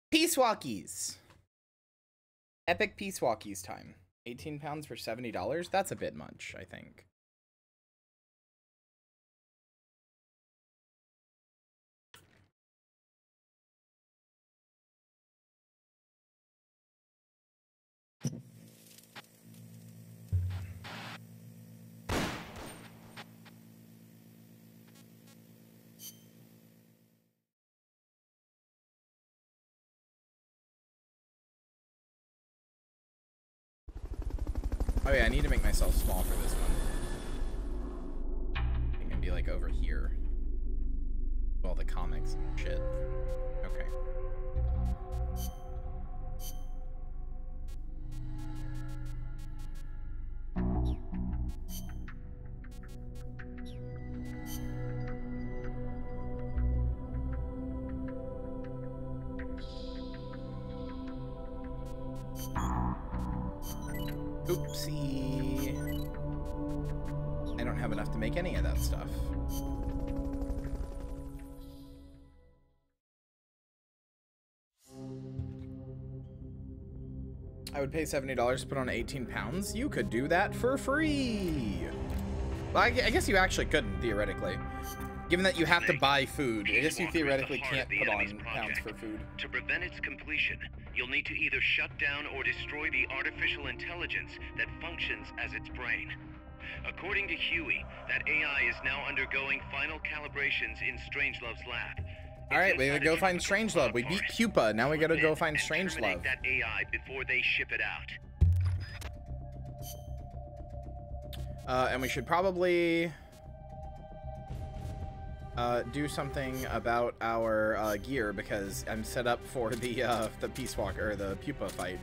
Peace Walkies. Epic Peace Walkies time. 18 pounds for $70? That's a bit much, I think. Oh yeah, I need to make myself small for this one. I think I'm be like over here. Well, the comics and shit. Okay. Oopsie. I don't have enough to make any of that stuff. I would pay $70 to put on 18 pounds. You could do that for free. Well, I guess you actually couldn't, theoretically. Given that you have to buy food, I guess you theoretically can't put on pounds for food. To prevent its completion, you'll need to either shut down or destroy the artificial intelligence that functions as its brain. According to Huey, that AI is now undergoing final calibrations in Strangelove's lab. Alright, we gotta go find Strangelove. We beat Pupa, now we gotta go find Strangelove. That AI before they ship it out. And we should probably do something about our gear, because I'm set up for the Peace Walker, or the Pupa fight.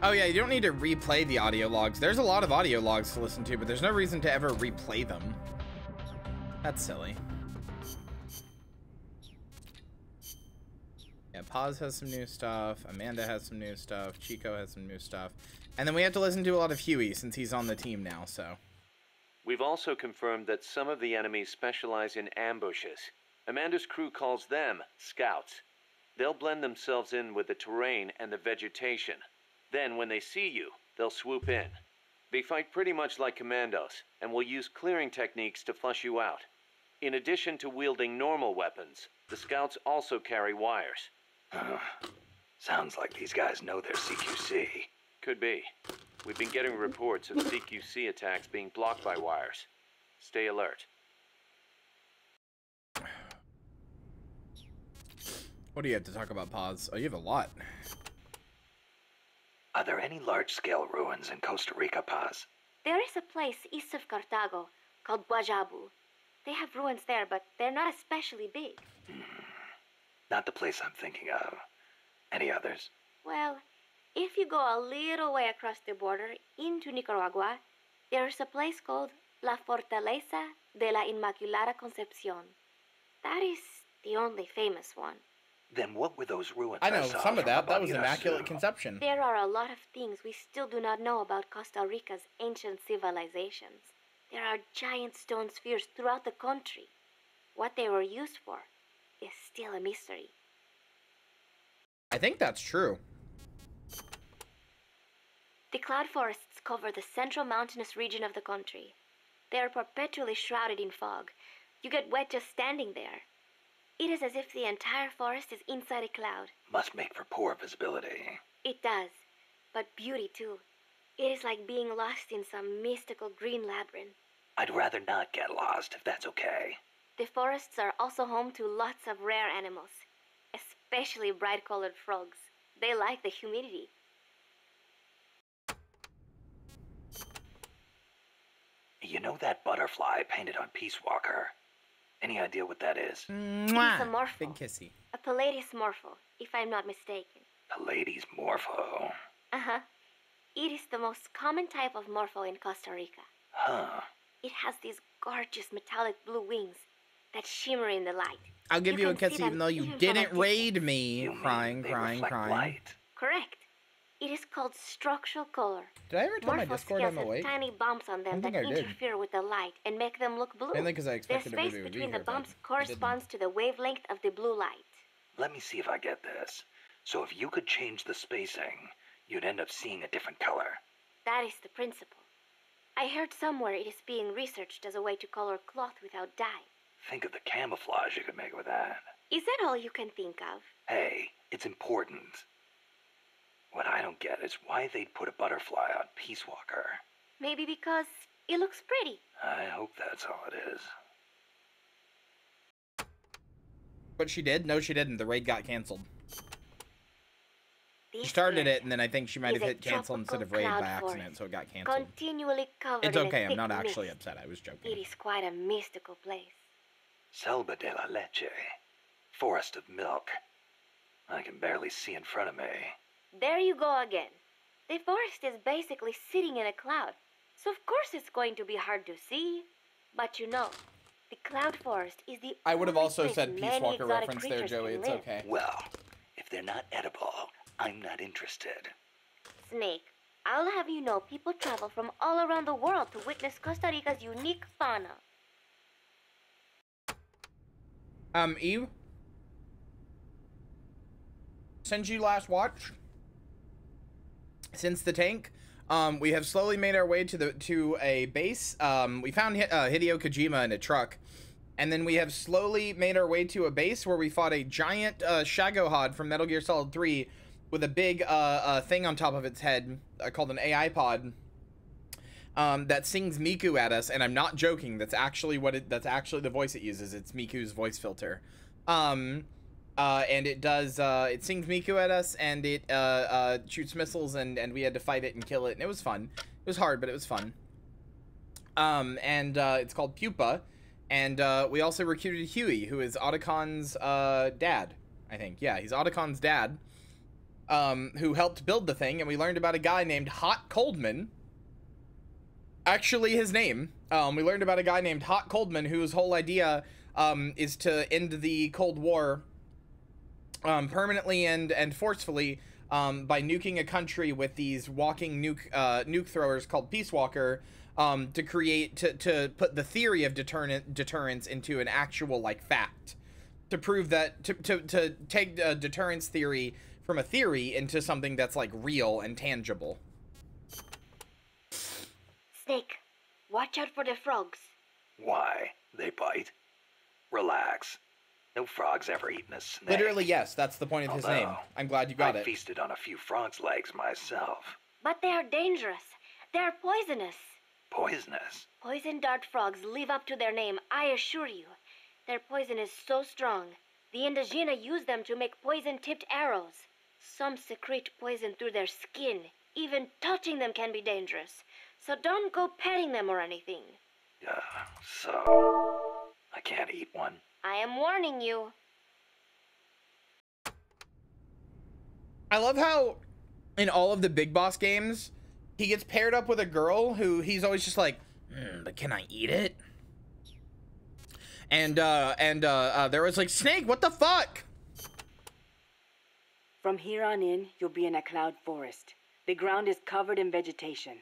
Oh yeah, you don't need to replay the audio logs. There's a lot of audio logs to listen to, but there's no reason to ever replay them. That's silly. Yeah, Paz has some new stuff. Amanda has some new stuff. Chico has some new stuff. And then we have to listen to a lot of Huey since he's on the team now, so. We've also confirmed that some of the enemies specialize in ambushes. Amanda's crew calls them scouts. They'll blend themselves in with the terrain and the vegetation. Then, when they see you, they'll swoop in. They fight pretty much like commandos, and will use clearing techniques to flush you out. In addition to wielding normal weapons, the scouts also carry wires. Sounds like these guys know their CQC. Could be. We've been getting reports of CQC attacks being blocked by wires. Stay alert. What do you have to talk about, Paz? Oh, you have a lot. Are there any large-scale ruins in Costa Rica, Paz? There is a place east of Cartago called Guajabu. They have ruins there, but they're not especially big. Not the place I'm thinking of. Any others? Well, if you go a little way across the border into Nicaragua, there's a place called La Fortaleza de la Inmaculada Concepción. That is the only famous one. Then what were those ruins? I know some of that. That was Immaculate Conception. There are a lot of things we still do not know about Costa Rica's ancient civilizations. There are giant stone spheres throughout the country. What they were used for is still a mystery. I think that's true. The cloud forests cover the central mountainous region of the country. They are perpetually shrouded in fog. You get wet just standing there. It is as if the entire forest is inside a cloud. Must make for poor visibility. It does, but beauty too. It is like being lost in some mystical green labyrinth. I'd rather not get lost, if that's okay. The forests are also home to lots of rare animals, especially bright-colored frogs. They like the humidity. You know that butterfly painted on Peace Walker? Any idea what that is? Mwah. It is a morpho. Big kissy. A Palladius morpho, if I'm not mistaken. Pallades morpho. Uh-huh. It is the most common type of morpho in Costa Rica. Huh. It has these gorgeous metallic blue wings that shimmer in the light. I'll give you a can see kiss even them though you even from a didn't distance. raid me. You mean Crying, they crying, reflect crying. light? Correct. It is called structural color. Did I ever tell my Morpho Discord scales I'm have awake? tiny bumps on them I that think I did. interfere with the light and make them look blue. Mainly because I The expected space everybody would be between here, the but bumps I didn't. corresponds to the wavelength of the blue light. Let me see if I get this. So if you could change the spacing, you'd end up seeing a different color. That is the principle. I heard somewhere it is being researched as a way to color cloth without dye. Think of the camouflage you could make with that. Is that all you can think of? Hey, it's important. What I don't get is why they'd put a butterfly on Peace Walker. Maybe because it looks pretty. I hope that's all it is. But she did? No, she didn't. The raid got canceled. She This started area it, and then I think she might is have a hit cancel instead of tropical raid by cloud accident, forest, so it got canceled. continually covered It's in a okay. I'm thick not actually mist. upset. I was It joking. is quite a mystical place. Selva de la Leche. Forest of milk. I can barely see in front of me. There you go again. The forest is basically sitting in a cloud, so of course it's going to be hard to see. But you know, the cloud forest is the I would have only also place said Peace many Walker exotic reference there, creatures Joey. can It's live. okay. Well, if they're not edible, I'm not interested. Snake, I'll have you know people travel from all around the world to witness Costa Rica's unique fauna. Eve? Since you last watched, since the tank, we have slowly made our way to a base. We found Hideo Kojima in a truck, and then we have slowly made our way to a base where we fought a giant Shagohod from Metal Gear Solid 3 with a big thing on top of its head called an AI pod that sings Miku at us, and I'm not joking. That's actually that's actually the voice it uses. It's Miku's voice filter. And it does it sings Miku at us, and it shoots missiles, and we had to fight it and kill it, and it was fun. It was hard, but it was fun. It's called Pupa, and we also recruited Huey, who is Otacon's dad, I think. Yeah, he's Otacon's dad, who helped build the thing, and we learned about a guy named Hot Coldman. Actually, his name. We learned about a guy named Hot Coldman, whose whole idea is to end the Cold War permanently and forcefully by nuking a country with these walking nuke throwers called Peace Walker, to put the theory of deterrence into an actual like fact, to prove that to take deterrence theory from a theory into something that's like real and tangible. Snake, watch out for the frogs. Why? They bite? Relax. No frog's ever eaten a snake. Literally, yes. That's the point of his name. Although, I'm glad you got I it. feasted on a few frog's legs myself. But they are dangerous. They are poisonous. Poisonous? Poison dart frogs live up to their name, I assure you. Their poison is so strong, the Indígena use them to make poison-tipped arrows. Some secrete poison through their skin. Even touching them can be dangerous. So don't go petting them or anything. So I can't eat one. I am warning you. I love how in all of the Big Boss games, he gets paired up with a girl who he's always just like, but can I eat it? And there was like, Snake, what the fuck? From here on in, you'll be in a cloud forest. The ground is covered in vegetation.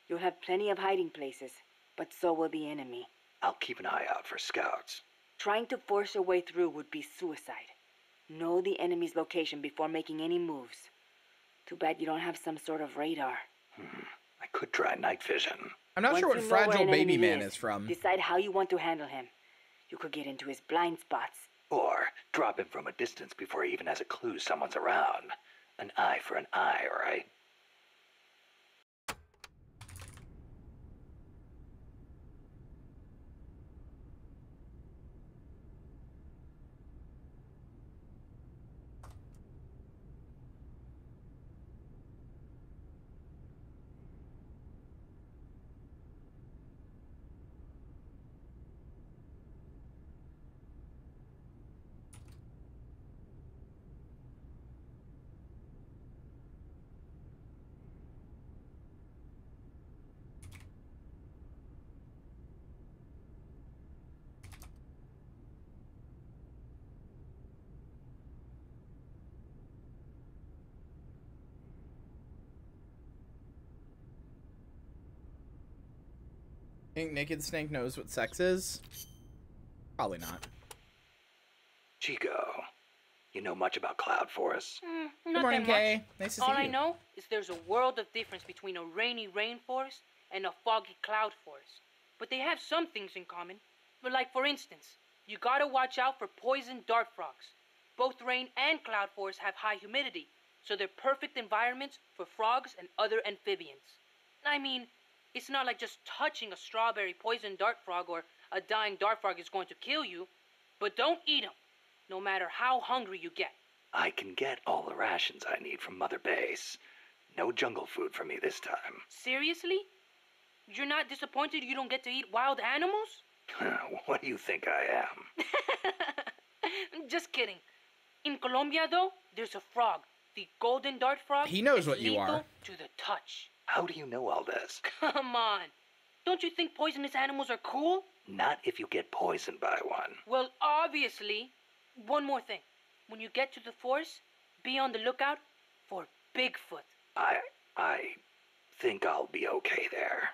You'll have plenty of hiding places, but so will the enemy. I'll keep an eye out for scouts. Trying to force your way through would be suicide. Know the enemy's location before making any moves. Too bad you don't have some sort of radar. I could try night vision. I'm not Once sure what you know where Fragile an Baby enemy Man is from. Decide how you want to handle him. You could get into his blind spots. Or drop him from a distance before he even has a clue someone's around. An eye for an eye, right? Think Naked Snake knows what sex is? Probably not. Chico, you know much about cloud forests? Good morning, Kay. Nice to see you. All I know is there's a world of difference between a rainy rainforest and a foggy cloud forest. But they have some things in common. But like, for instance, you gotta watch out for poison dart frogs. Both rain and cloud forests have high humidity, so they're perfect environments for frogs and other amphibians. I mean, it's not like just touching a strawberry poison dart frog or a dying dart frog is going to kill you. But don't eat them, no matter how hungry you get. I can get all the rations I need from Mother Base. No jungle food for me this time. Seriously? You're not disappointed you don't get to eat wild animals? What do you think I am? Just kidding. In Colombia, though, there's a frog, the golden dart frog. He knows that's what you lethal are. To the touch. How do you know all this? Come on. Don't you think poisonous animals are cool? Not if you get poisoned by one. Well, obviously. One more thing. When you get to the forest, be on the lookout for Bigfoot. I think I'll be okay there.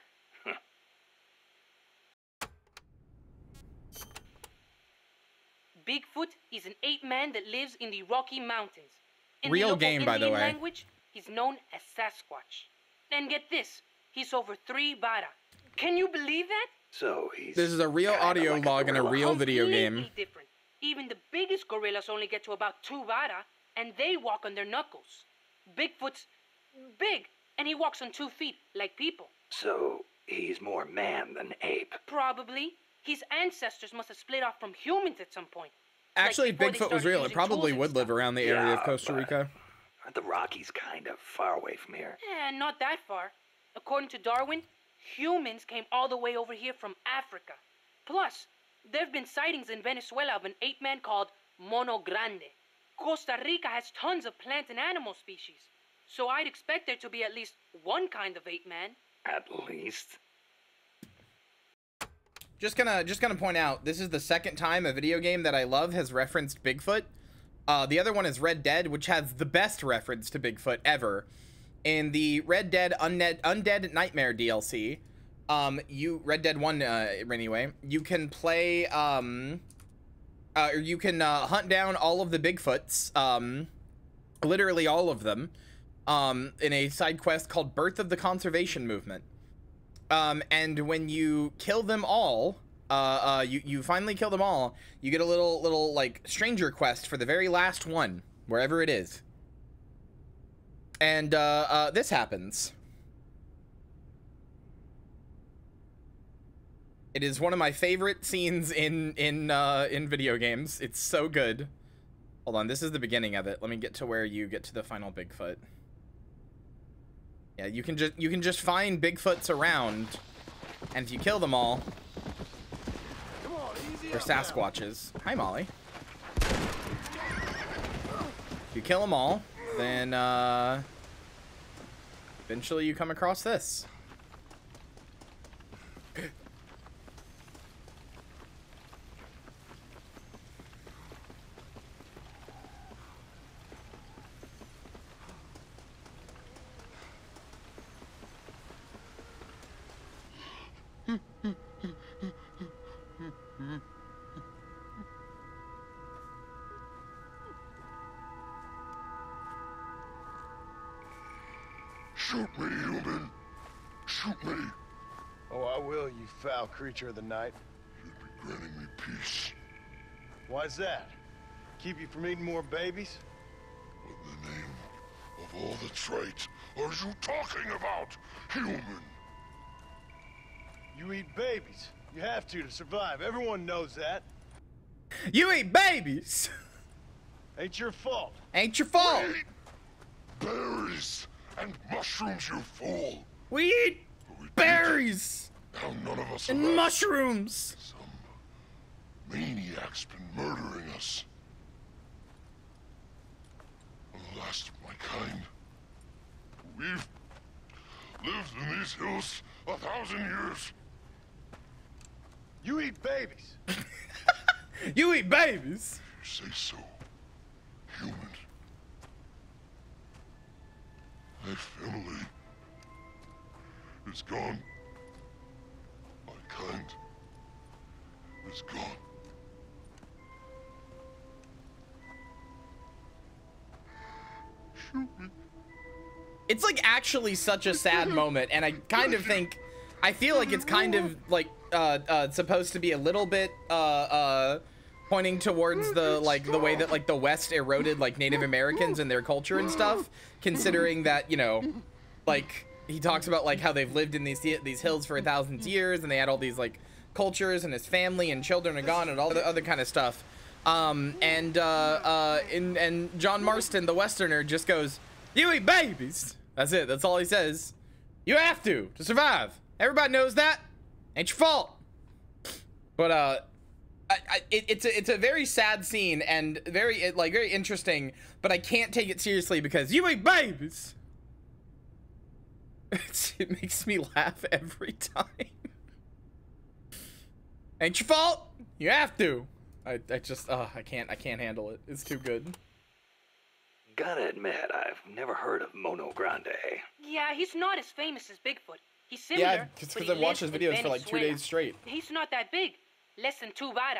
Bigfoot is an ape-man that lives in the Rocky Mountains. In Real the local game, by the Indian way. language, he's known as Sasquatch. And get this, he's over 3 bara. Can you believe that? So he's... This is a real kinda audio like log in a gorilla. real video game. Completely different. Even the biggest gorillas only get to about 2 bara, and they walk on their knuckles. Bigfoot's big, and he walks on 2 feet, like people. So he's more man than ape. Probably. His ancestors must have split off from humans at some point. Actually, before they Bigfoot was started real. It using probably tools and would live stuff. around the area of Yeah, Costa but- Rica. Aren't the Rockies kind of far away from here? Not that far. According to Darwin, humans came all the way over here from Africa. Plus, there have been sightings in Venezuela of an ape-man called Mono Grande. Costa Rica has tons of plant and animal species. So I'd expect there to be at least one kind of ape-man. At least. Just gonna point out, this is the second time a video game that I love has referenced Bigfoot. The other one is Red Dead, which has the best reference to Bigfoot ever. In the Red Dead Undead Nightmare DLC, Red Dead 1 anyway, you can play, or you can hunt down all of the Bigfoots, literally all of them, in a side quest called Birth of the Conservation Movement. And when you kill them all, you finally kill them all, you get a little like stranger quest for the very last one, wherever it is. And this happens. It is one of my favorite scenes in video games. It's so good. Hold on, this is the beginning of it. Let me get to where you get to the final Bigfoot. Yeah, you can just find Bigfoots around, and if you kill them all, they're Sasquatches. Hi, Molly. If you kill them all, then eventually you come across this. Shoot me, human. Shoot me. Oh, I will, you foul creature of the night. You'd be granting me peace. Why's that? Keep you from eating more babies? What in the name of all the traits are you talking about, human? You eat babies. You have to survive. Everyone knows that. You eat babies. Ain't your fault. Ain't your fault. We eat berries and mushrooms, you fool. We eat But we berries Now none of us and are left. mushrooms. Some maniac's been murdering us. I'm the last of my kind. We've lived in these hills 1,000 years. You eat babies. You eat babies. You say so, human. My family is gone. My is gone. Shoot me. It's like actually such a sad moment, and I kind of think, I feel like it's kind of like supposed to be a little bit pointing towards the way that like the West eroded like Native Americans and their culture and stuff, considering that, you know, like he talks about like how they've lived in these hills for 1,000 years, and they had all these like cultures, and his family and children are gone, and all the other kind of stuff. And John Marston, the Westerner, just goes, "You eat babies." That's it. That's all he says. You have to survive. Everybody knows that. Ain't your fault. But it's a very sad scene and very interesting. But I can't take it seriously because you eat babies. It makes me laugh every time. Ain't your fault. You have to. I can't handle it. It's too good. Gotta admit, I've never heard of Mono Grande. Yeah, he's not as famous as Bigfoot. He's similar. Yeah, just because I've watched his videos for like 2 days straight. He's not that big, less than 2 vara,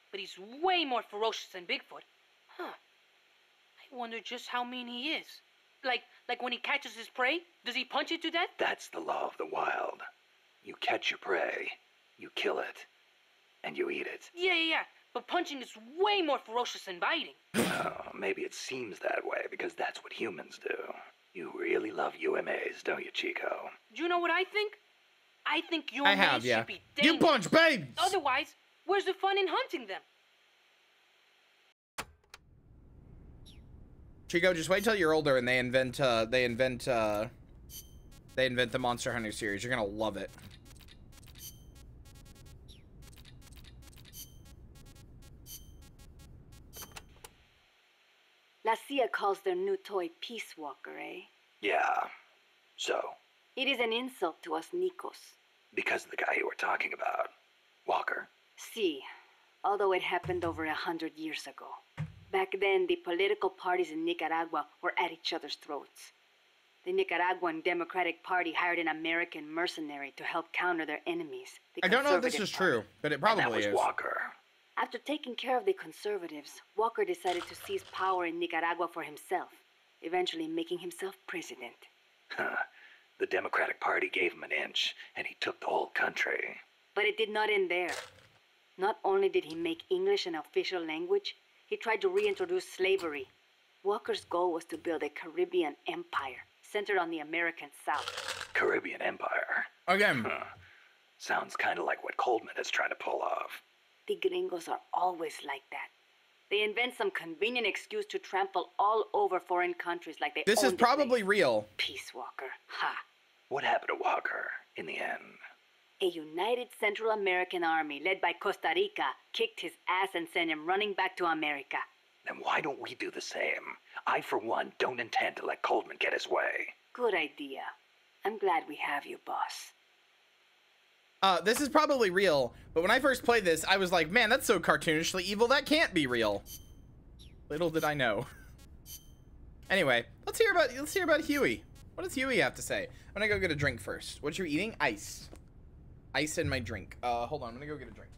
but he's way more ferocious than Bigfoot. Huh. I wonder just how mean he is. Like when he catches his prey, does he punch it to death? That's the law of the wild. You catch your prey, you kill it, and you eat it. Yeah. But punching is way more ferocious than biting. Maybe it seems that way because that's what humans do. You really love UMAs, don't you, Chico? Do you know what I think? I think UMAs should be dangerous. You punch babies! Otherwise, where's the fun in hunting them? Chico, just wait till you're older and they invent the Monster Hunter series. You're gonna love it. La CIA calls their new toy Peace Walker, eh? Yeah. So? It is an insult to us Nicos. Because of the guy you were talking about. Walker? Si. Although it happened over 100 years ago. Back then, the political parties in Nicaragua were at each other's throats. The Nicaraguan Democratic Party hired an American mercenary to help counter their enemies. I don't know if this is true, but it probably is. That was Walker. After taking care of the conservatives, Walker decided to seize power in Nicaragua for himself, eventually making himself president. The Democratic Party gave him an inch, and he took the whole country. But it did not end there. Not only did he make English an official language, he tried to reintroduce slavery. Walker's goal was to build a Caribbean empire, centered on the American South. Caribbean empire? Again. Sounds kind of like what Coleman is trying to pull off. The gringos are always like that. They invent some convenient excuse to trample all over foreign countries like they This is probably real. Peace Walker. Ha. What happened to Walker in the end? A united Central American army led by Costa Rica kicked his ass and sent him running back to America. Then why don't we do the same? I, for one, don't intend to let Coleman get his way. Good idea. I'm glad we have you, boss. This is probably real, but when I first played this, I was like, man, that's so cartoonishly evil, that can't be real. Little did I know. Anyway, let's hear about Huey. What does Huey have to say? I'm gonna go get a drink first. What you eating? Ice. Ice in my drink. Hold on, I'm gonna go get a drink.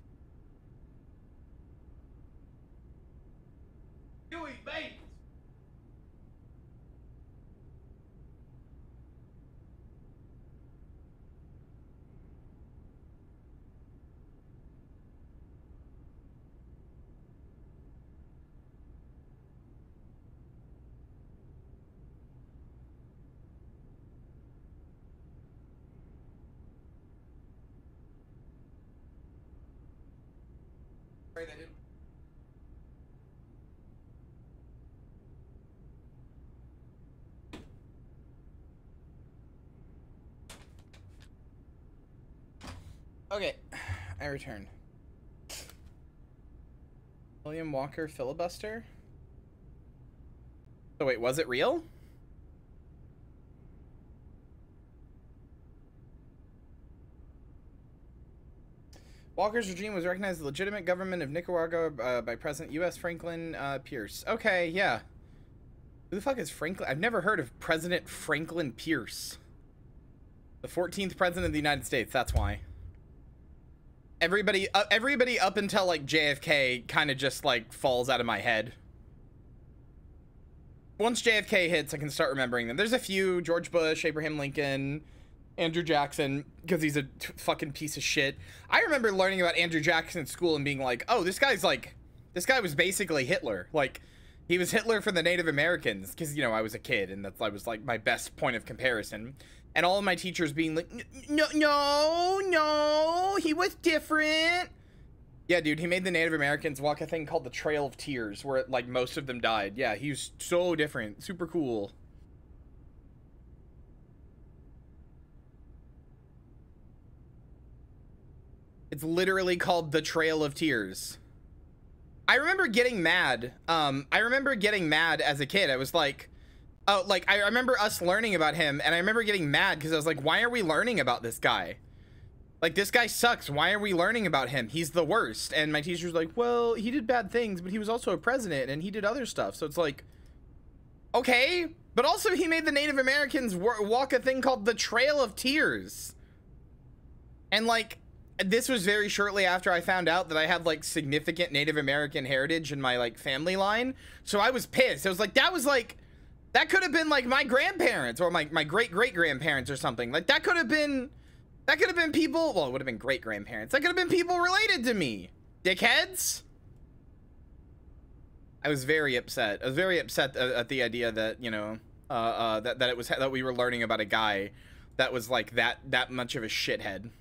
Huey, babe! Sorry, that didn't. Okay, I return. William Walker filibuster? So wait, was it real? Walker's regime was recognized as the legitimate government of Nicaragua by President U.S. Franklin Pierce. Okay, yeah. Who the fuck is Franklin? I've never heard of President Franklin Pierce. The 14th president of the United States, that's why. everybody up until like JFK kind of just like falls out of my head. Once JFK hits, I can start remembering them. There's a few: George Bush, Abraham Lincoln, Andrew Jackson, because he's a fucking piece of shit. I remember learning about Andrew Jackson in school and being like, oh, this guy was basically Hitler. Like, he was Hitler for the Native Americans, because, you know, I was a kid, and I was like my best point of comparison. And all of my teachers being like, no, he was different. Yeah, dude, he made the Native Americans walk a thing called the Trail of Tears, where, like, most of them died. Yeah, he was so different. Super cool. It's literally called the Trail of Tears. I remember getting mad. I remember getting mad as a kid. I was like, oh, like, I remember us learning about him, and I remember getting mad because I was like, why are we learning about this guy? Like, this guy sucks. Why are we learning about him? He's the worst. And my teacher's like, well, he did bad things, but he was also a president, and he did other stuff. So it's like, okay. But also, he made the Native Americans walk a thing called the Trail of Tears. And, like, this was very shortly after I found out that I had, like, significant Native American heritage in my, like, family line. So I was pissed. I was like, that could have been, like, my grandparents or my great-great-grandparents or something. Like, that could have been people, well, it would have been great-grandparents. That could have been people related to me. Dickheads? I was very upset. I was very upset at the idea that, you know, that we were learning about a guy that was, like, that much of a shithead.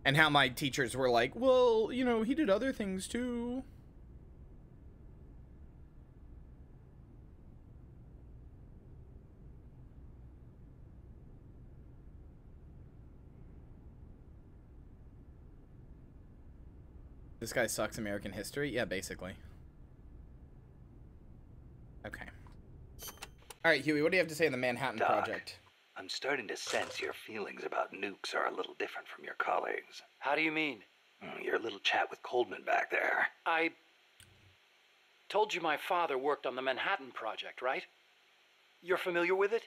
And how my teachers were like, well, you know, he did other things too. This guy sucks American history? Yeah, basically. Okay. Alright, Huey, what do you have to say on the Manhattan Project? I'm starting to sense your feelings about nukes are a little different from your colleagues. How do you mean? Your little chat with Coldman back there. I told you my father worked on the Manhattan Project, right? You're familiar with it?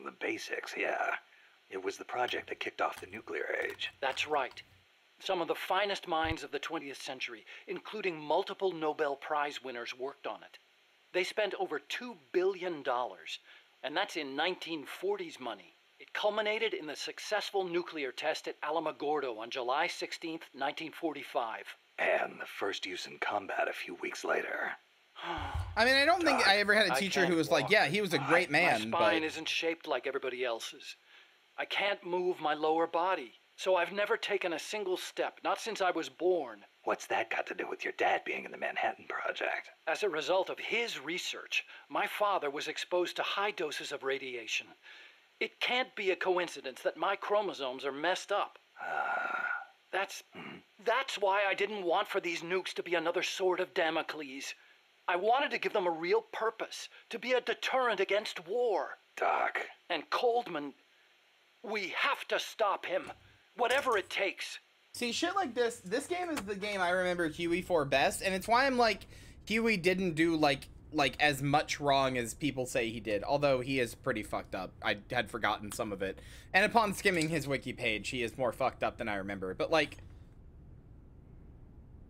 The basics, yeah. It was the project that kicked off the nuclear age. That's right. Some of the finest minds of the 20th century, including multiple Nobel Prize winners, worked on it. They spent over $2 billion, and that's in 1940s money. It culminated in the successful nuclear test at Alamogordo on July 16th, 1945. And the first use in combat a few weeks later. I mean, I don't think I ever had a teacher who was like, yeah, he was a great man, My spine isn't shaped like everybody else's. I can't move my lower body, so I've never taken a single step, not since I was born. What's that got to do with your dad being in the Manhattan Project? As a result of his research, my father was exposed to high doses of radiation. It can't be a coincidence that my chromosomes are messed up. That's why I didn't want for these nukes to be another sword of Damocles. I wanted to give them a real purpose, to be a deterrent against war. Doc. And Coldman, we have to stop him, whatever it takes. See, shit like this game is the game I remember Huey for best, and it's why I'm like, Huey didn't do, like as much wrong as people say he did, although he is pretty fucked up. I had forgotten some of it. And upon skimming his wiki page, he is more fucked up than I remember. But, like,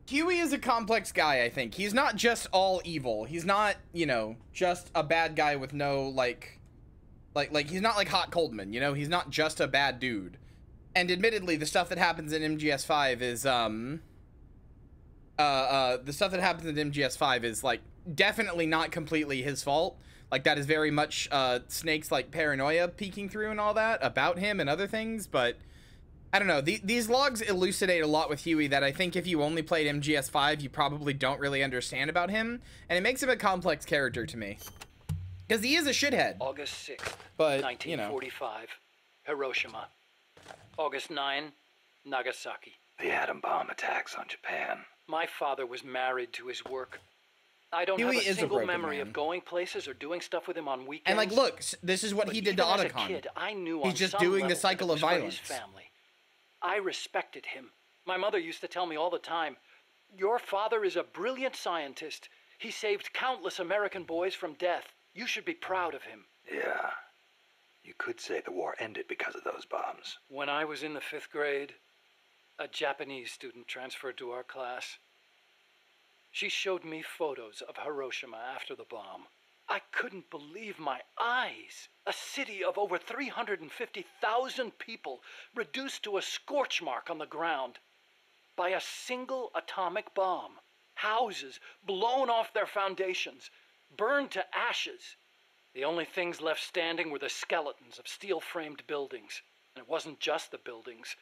Huey is a complex guy, I think. He's not just all evil. He's not, you know, just a bad guy with no, like, he's not like Hot Coldman, you know? He's not just a bad dude. And admittedly, the stuff that happens in MGS5 is, the stuff that happens in MGS5 is, like, definitely not completely his fault. Like, that is very much, Snake's, like, paranoia peeking through and all that about him and other things, but I don't know. These logs elucidate a lot with Huey that I think if you only played MGS5, you probably don't really understand about him, and it makes him a complex character to me. Because he is a shithead. August 6th, but, 1945, you know. Hiroshima. August 9, Nagasaki. The atom bomb attacks on Japan. My father was married to his work. I don't have a single memory of going places or doing stuff with him on weekends. And, like, look, this is what he did to Otacon. As a kid, I knew he's just doing the cycle of violence. His family. I respected him. My mother used to tell me all the time, your father is a brilliant scientist. He saved countless American boys from death. You should be proud of him. Yeah. You could say the war ended because of those bombs. When I was in the 5th grade, A Japanese student transferred to our class. She showed me photos of Hiroshima after the bomb. I couldn't believe my eyes. A city of over 350,000 people reduced to a scorch mark on the ground by a single atomic bomb. Houses blown off their foundations, burned to ashes. The only things left standing were the skeletons of steel-framed buildings. And it wasn't just the buildings.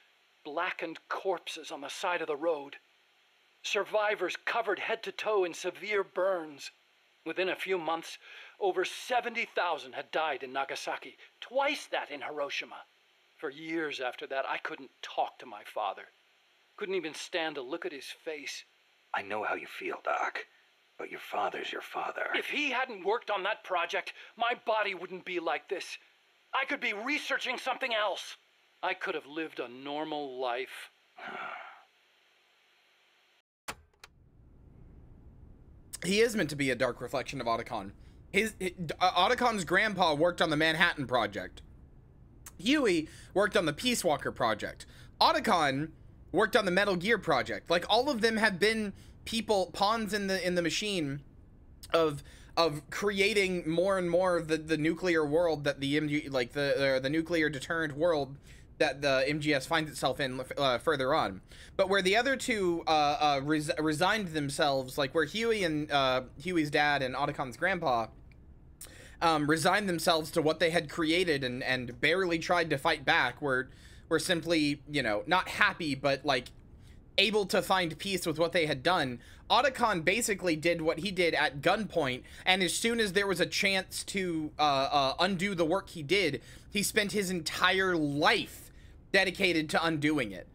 Blackened corpses on the side of the road. Survivors covered head to toe in severe burns. Within a few months, over 70,000 had died in Nagasaki, twice that in Hiroshima. For years after that, I couldn't talk to my father. Couldn't even stand to look at his face. I know how you feel, Doc. But your father's your father. If he hadn't worked on that project, my body wouldn't be like this. I could be researching something else. I could have lived a normal life. He is meant to be a dark reflection of Otacon. Otacon's grandpa worked on the Manhattan Project. Huey worked on the Peace Walker Project. Otacon worked on the Metal Gear Project. Like, all of them have been pawns in the machine of creating more and more of the nuclear world that the the nuclear deterrent world that the MGS finds itself in further on. But where the other two resigned themselves, like where Huey and Huey's dad and Otacon's grandpa resigned themselves to what they had created and barely tried to fight back, were simply, you know, not happy, but like able to find peace with what they had done. Otacon basically did what he did at gunpoint, and as soon as there was a chance to undo the work he did, he spent his entire life dedicated to undoing it.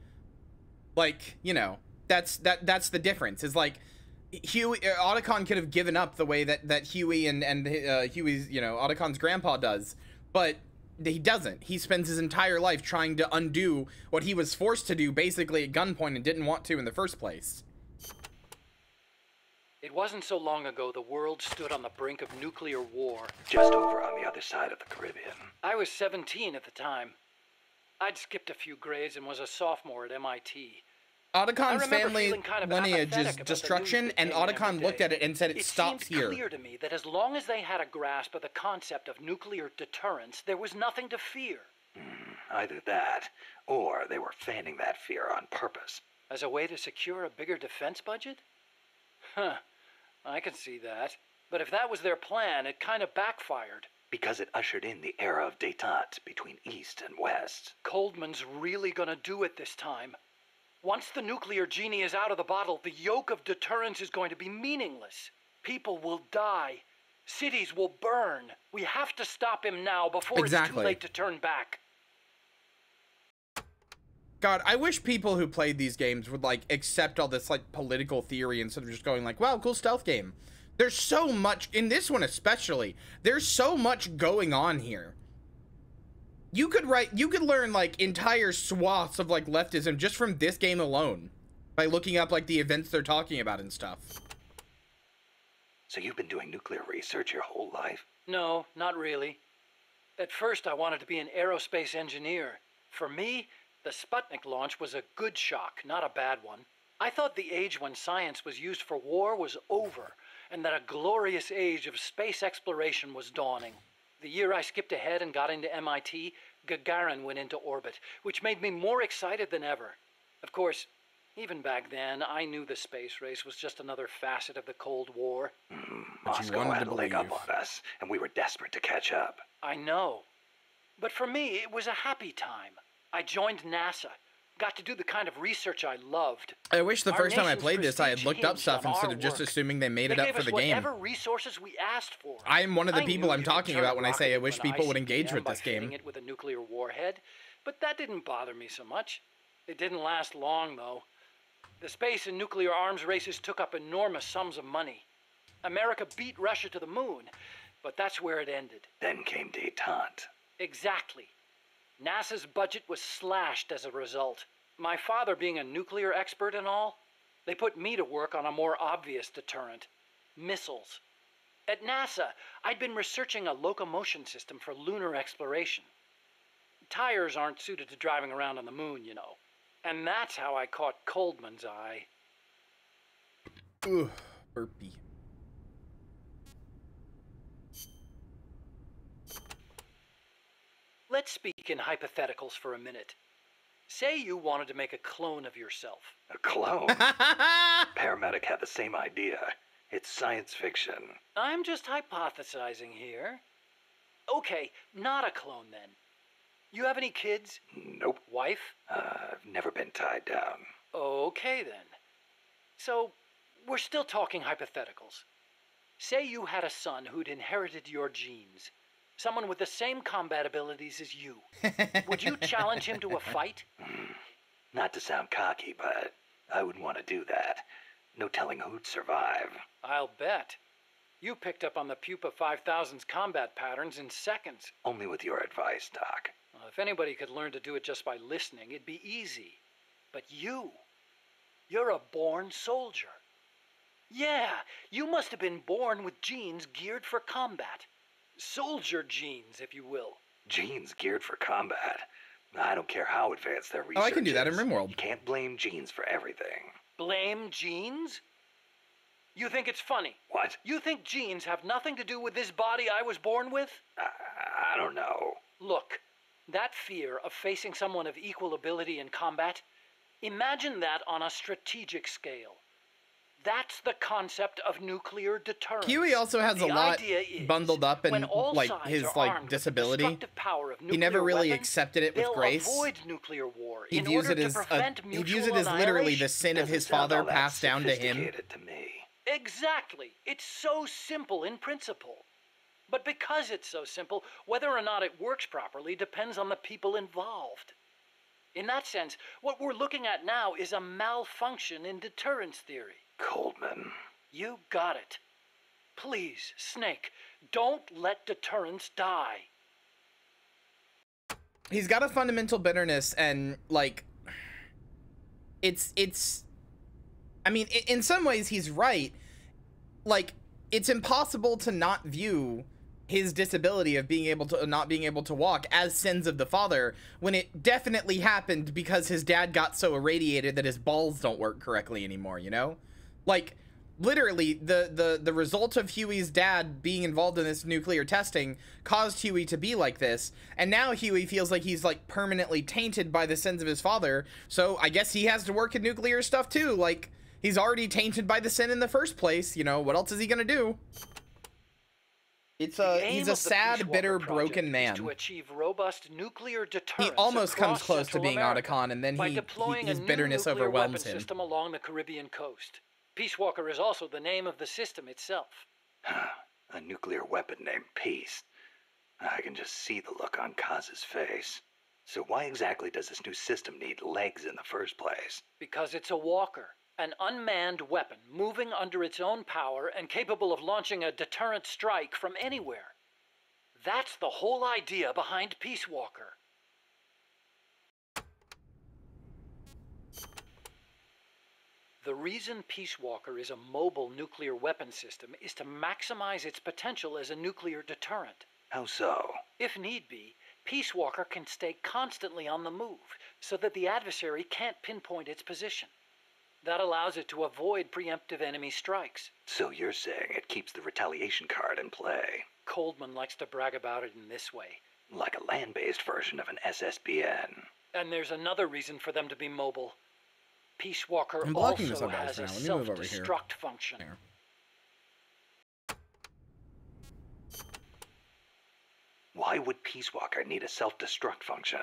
Like, you know, that's the difference. Is like Otacon could have given up the way that Huey and Huey's, you know, Otacon's grandpa does, but he doesn't. He spends his entire life trying to undo what he was forced to do basically at gunpoint and didn't want to in the first place. It wasn't so long ago the world stood on the brink of nuclear war. Just over on the other side of the Caribbean. I was 17 at the time. I'd skipped a few grades and was a sophomore at MIT. Otacon's family lineage is destruction, and Otacon looked at it and said it stops here. It seemed clear to me that as long as they had a grasp of the concept of nuclear deterrence, there was nothing to fear. Either that, or they were fanning that fear on purpose. As a way to secure a bigger defense budget? Huh, I can see that. But if that was their plan, it kind of backfired. Because it ushered in the era of détente between East and West. Coldman's really gonna do it this time. Once the nuclear genie is out of the bottle, the yoke of deterrence is going to be meaningless. People will die. Cities will burn. We have to stop him now before it's too late to turn back. God, I wish people who played these games would, like, accept all this, like, political theory instead of just going, like, wow, cool stealth game. There's so much, in this one especially, there's so much going on here. You could learn, like, entire swaths of, like, leftism just from this game alone. By looking up, like, the events they're talking about and stuff. So you've been doing nuclear research your whole life? No, not really. At first I wanted to be an aerospace engineer. For me, the Sputnik launch was a good shock, not a bad one. I thought the age when science was used for war was over, and that a glorious age of space exploration was dawning. The year I skipped ahead and got into MIT, Gagarin went into orbit, which made me more excited than ever. Of course, even back then, I knew the space race was just another facet of the Cold War. Moscow had a leg up on us, and we were desperate to catch up. I know. But for me, it was a happy time. I joined NASA, got to do the kind of research I loved. I wish the first time I played this, I had looked up stuff instead of just assuming they made it up for the game. Whatever resources we asked for. I am one of the people I'm talking about when I say I wish people would engage with this game. It with a nuclear warhead, but that didn't bother me so much. It didn't last long, though. The space and nuclear arms races took up enormous sums of money. America beat Russia to the moon, but that's where it ended. Then came détente. Exactly. NASA's budget was slashed as a result. My father being a nuclear expert and all, they put me to work on a more obvious deterrent. Missiles. At NASA, I'd been researching a locomotion system for lunar exploration. Tires aren't suited to driving around on the moon, you know. And that's how I caught Coldman's eye. Ugh, burpee. Let's speak in hypotheticals for a minute. Say you wanted to make a clone of yourself. A clone? Paramedic had the same idea. It's science fiction. I'm just hypothesizing here. Okay, not a clone then. You have any kids? Nope. Wife? I've never been tied down. Okay then. So, we're still talking hypotheticals. Say you had a son who'd inherited your genes. Someone with the same combat abilities as you. Would you challenge him to a fight? Not to sound cocky, but I wouldn't want to do that. No telling who'd survive. I'll bet. You picked up on the Pupa 5000's combat patterns in seconds. Only with your advice, Doc. Well, if anybody could learn to do it just by listening, it'd be easy. But you're a born soldier. Yeah, you must have been born with genes geared for combat. Soldier genes, if you will. Genes geared for combat? I don't care how advanced their research is. Oh, I can do that in RimWorld. You can't blame genes for everything. Blame genes? You think it's funny? What? You think genes have nothing to do with this body I was born with? I don't know. Look, that fear of facing someone of equal ability in combat, imagine that on a strategic scale. That's the concept of nuclear deterrence. Huey also has a lot bundled up in like his disability. He never really accepted it with grace. Nuclear war he views it as literally the sin of his father passed down to him. Exactly. It's so simple in principle. But because it's so simple, whether or not it works properly depends on the people involved. In that sense, what we're looking at now is a malfunction in deterrence theory. Coldman. You got it. Please, Snake, don't let deterrence die. He's got a fundamental bitterness, and like I mean, in some ways he's right. Like, it's impossible to not view his disability of not being able to walk as sins of the father, when it definitely happened because his dad got so irradiated that his balls don't work correctly anymore, you know? Like, literally, the result of Huey's dad being involved in this nuclear testing caused Huey to be like this, and now Huey feels like he's, like, permanently tainted by the sins of his father, so I guess he has to work in nuclear stuff too. Like, he's already tainted by the sin in the first place, you know, what else is he gonna do? He's a sad, bitter, broken man. To achieve robust nuclear deterrence. He almost comes close to being Otacon, and then his bitterness overwhelms him. System along the Caribbean coast. Peace Walker is also the name of the system itself. A nuclear weapon named Peace. I can just see the look on Kaz's face. So why exactly does this new system need legs in the first place? Because it's a walker. An unmanned weapon moving under its own power and capable of launching a deterrent strike from anywhere. That's the whole idea behind Peace Walker. The reason Peace Walker is a mobile nuclear weapon system is to maximize its potential as a nuclear deterrent. How so? If need be, Peace Walker can stay constantly on the move so that the adversary can't pinpoint its position. That allows it to avoid preemptive enemy strikes. So you're saying it keeps the retaliation card in play? Coldman likes to brag about it in this way. Like a land-based version of an SSBN. And there's another reason for them to be mobile. Peace Walker also has a self-destruct function. There. Why would Peace Walker need a self-destruct function?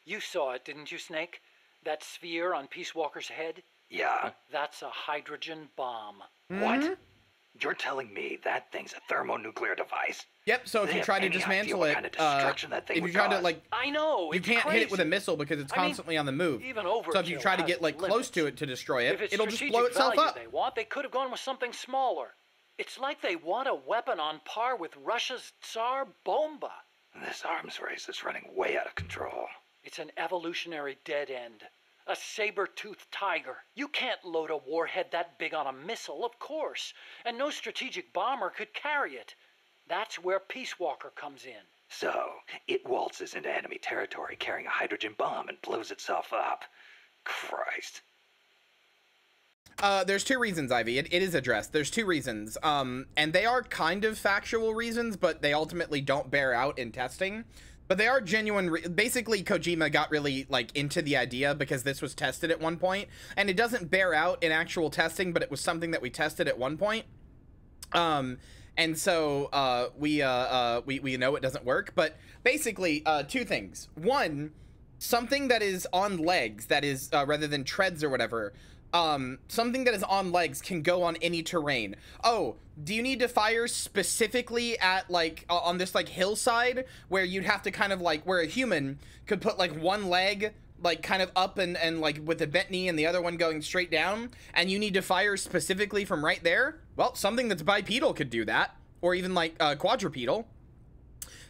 You saw it, didn't you, Snake? That sphere on Peace Walker's head? Yeah. That's a hydrogen bomb. What? You're telling me that thing's a thermonuclear device? Yep, so if you try to dismantle it, if you try to, like, I know, you can't hit it with a missile because it's constantly on the move. So if you try to get, like, close to it to destroy it, it'll just blow itself up. They could have gone with something smaller. It's like they want a weapon on par with Russia's Tsar Bomba. This arms race is running way out of control. It's an evolutionary dead end. A saber-toothed tiger. You can't load a warhead that big on a missile, of course. And no strategic bomber could carry it. That's where Peace Walker comes in. So, it waltzes into enemy territory carrying a hydrogen bomb and blows itself up. Christ. There's two reasons, Ivy. It is addressed. There's two reasons. And they are kind of factual reasons, but they ultimately don't bear out in testing. But they are genuine. Basically, Kojima got really, like, into the idea because this was tested at one point. And it doesn't bear out in actual testing, but it was something that we tested at one point. And so, we know it doesn't work. But basically, two things. One, something that is on legs, that is, rather than treads or whatever, something that is on legs can go on any terrain. Oh, do you need to fire specifically at, like, on this, like, hillside where you'd have to kind of, like, where a human could put, like, one leg, like, kind of up and like, with a bent knee and the other one going straight down, and you need to fire specifically from right there? Well, something that's bipedal could do that, or even, like, quadrupedal.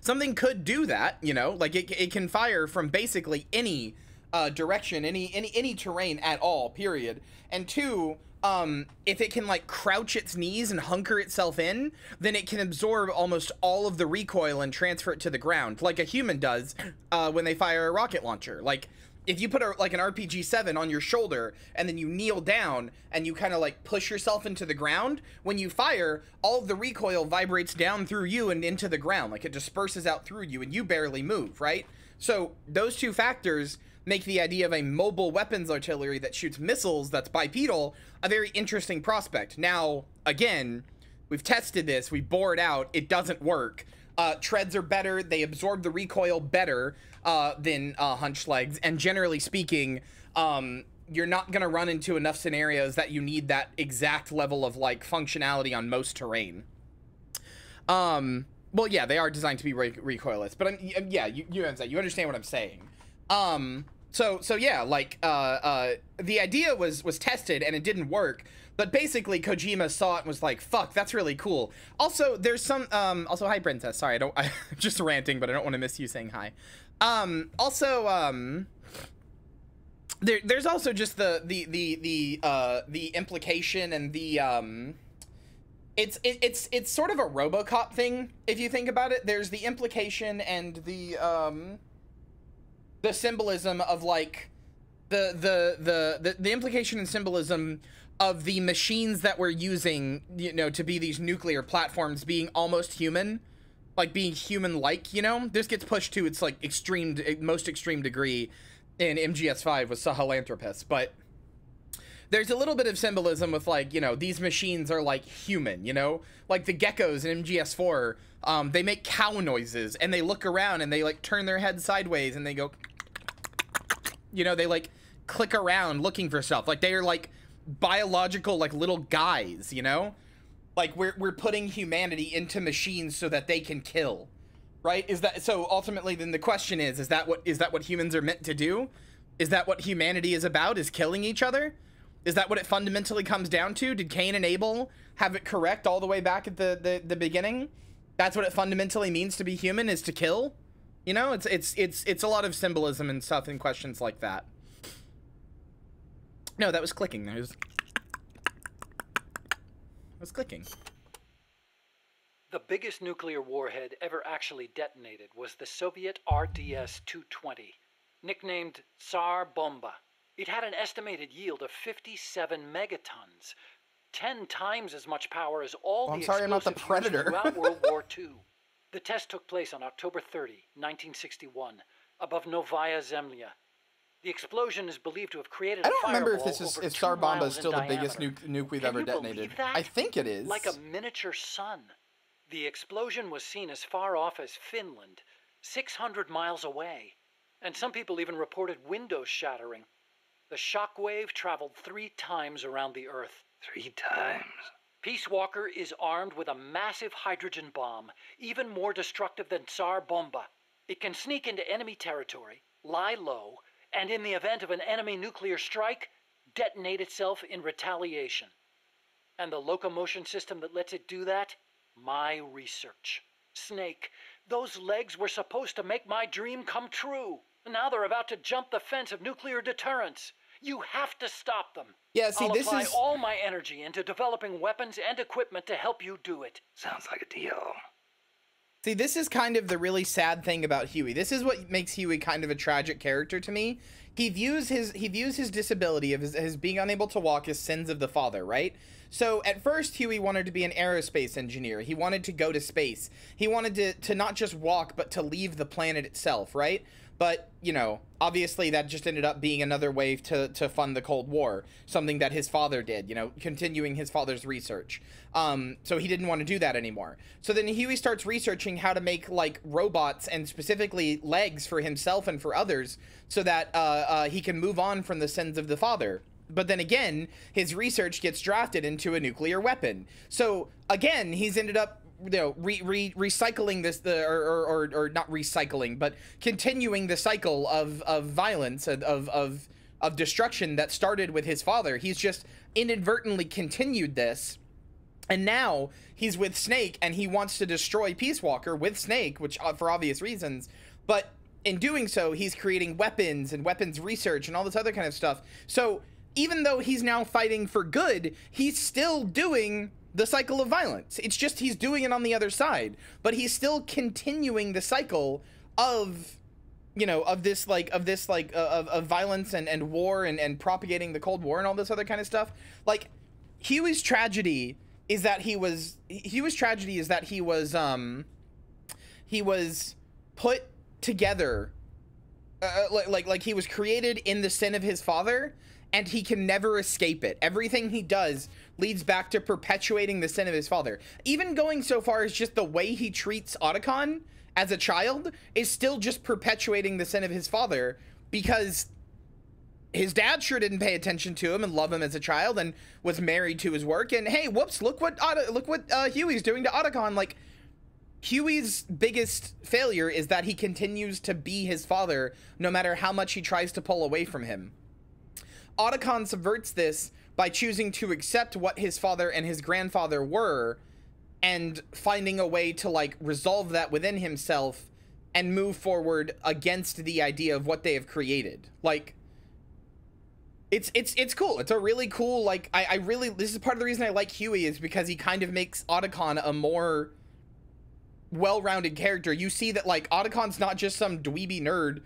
Something could do that, you know, like, it can fire from basically any direction, any terrain at all, period. And two, if it can, like, crouch its knees and hunker itself in, then it can absorb almost all of the recoil and transfer it to the ground, like a human does when they fire a rocket launcher. Like, if you put like an RPG-7 on your shoulder and then you kneel down and you kind of like push yourself into the ground, when you fire, all of the recoil vibrates down through you and into the ground, like it disperses out through you and you barely move, right? So those two factors make the idea of a mobile weapons artillery that shoots missiles that's bipedal a very interesting prospect. Now, again, we've tested this, we bore it out, it doesn't work. Treads are better, they absorb the recoil better than hunched legs, and generally speaking, you're not gonna run into enough scenarios that you need that exact level of, like, functionality on most terrain. Well, yeah, they are designed to be recoilless, but yeah, you understand what I'm saying. So yeah, like, the idea was tested and it didn't work, but basically Kojima saw it and was like, fuck, that's really cool. Also, there's some, also, hi, Princess, sorry, I'm just ranting, but I don't want to miss you saying hi. Also, there's also just the implication and the, it's sort of a RoboCop thing, if you think about it. There's the implication and the symbolism of, like, the implication and symbolism of the machines that we're using, you know, to be these nuclear platforms being almost human, like being human-like, you know? This gets pushed to its, like, most extreme degree in MGS5 with Sahelanthropus, but there's a little bit of symbolism with, like, you know, these machines are, like, human, you know? Like the geckos in MGS4, they make cow noises, and they look around, and they, like, turn their head sideways, and they go, you know, they, like, click around looking for stuff. Like, they are, like, biological, like, little guys, you know? Like, we're putting humanity into machines so that they can kill, right? Is that, so ultimately, then the question is that what humans are meant to do? Is that what humanity is about, is killing each other? Is that what it fundamentally comes down to? Did Cain and Abel have it correct all the way back at the beginning? That's what it fundamentally means to be human, is to kill? You know, it's a lot of symbolism and stuff and questions like that. No, that was clicking. That was clicking. The biggest nuclear warhead ever actually detonated was the Soviet RDS-220, nicknamed Tsar Bomba. It had an estimated yield of 57 megatons, 10 times as much power as all the explosives used throughout World War II. The test took place on October 30, 1961, above Novaya Zemlya. The explosion is believed to have created a fireball. I don't remember if Tsar Bomba is still the biggest nuke we've ever detonated. I think it is. Like a miniature sun. The explosion was seen as far off as Finland, 600 miles away. And some people even reported windows shattering. The shockwave traveled 3 times around the Earth. 3 times? Peace Walker is armed with a massive hydrogen bomb, even more destructive than Tsar Bomba. It can sneak into enemy territory, lie low, and in the event of an enemy nuclear strike, detonate itself in retaliation. And the locomotion system that lets it do that? My research. Snake, those legs were supposed to make my dream come true. Now they're about to jump the fence of nuclear deterrence. You have to stop them. Yeah, see, I'll apply all my energy into developing weapons and equipment to help you do it. Sounds like a deal. See, this is kind of the really sad thing about Huey. This is what makes Huey kind of a tragic character to me. He views his disability of his being unable to walk as sins of the father, right? So at first, Huey wanted to be an aerospace engineer. He wanted to go to space. He wanted to not just walk, but to leave the planet itself, right? But, you know, obviously that just ended up being another way to fund the Cold War, something that his father did, you know, continuing his father's research. So he didn't want to do that anymore. So then Huey starts researching how to make, like, robots and specifically legs for himself and for others so that he can move on from the sins of the father. But then again, his research gets drafted into a nuclear weapon. So again, he's ended up, you know, recycling this, or not recycling, but continuing the cycle of violence, of destruction that started with his father. He's just inadvertently continued this, and now he's with Snake, and he wants to destroy Peace Walker with Snake, which for obvious reasons. But in doing so, he's creating weapons and weapons research and all this other kind of stuff. So even though he's now fighting for good, he's still doing the cycle of violence. It's just he's doing it on the other side, but he's still continuing the cycle of, you know, of violence and war and propagating the Cold War and all this other kind of stuff. Like, Huey's tragedy is that he was put together, like he was created in the sin of his father, and he can never escape it. Everything he does leads back to perpetuating the sin of his father. Even going so far as just the way he treats Otacon as a child is still just perpetuating the sin of his father, because his dad sure didn't pay attention to him and love him as a child and was married to his work. And hey, whoops, look what Huey's doing to Otacon. Like, Huey's biggest failure is that he continues to be his father no matter how much he tries to pull away from him. Otacon subverts this by choosing to accept what his father and his grandfather were and finding a way to, like, resolve that within himself and move forward against the idea of what they have created. Like, it's cool. It's a really cool, like, I really, this is part of the reason I like Huey, is because he kind of makes Otacon a more well-rounded character. You see that, like, Otacon's not just some dweeby nerd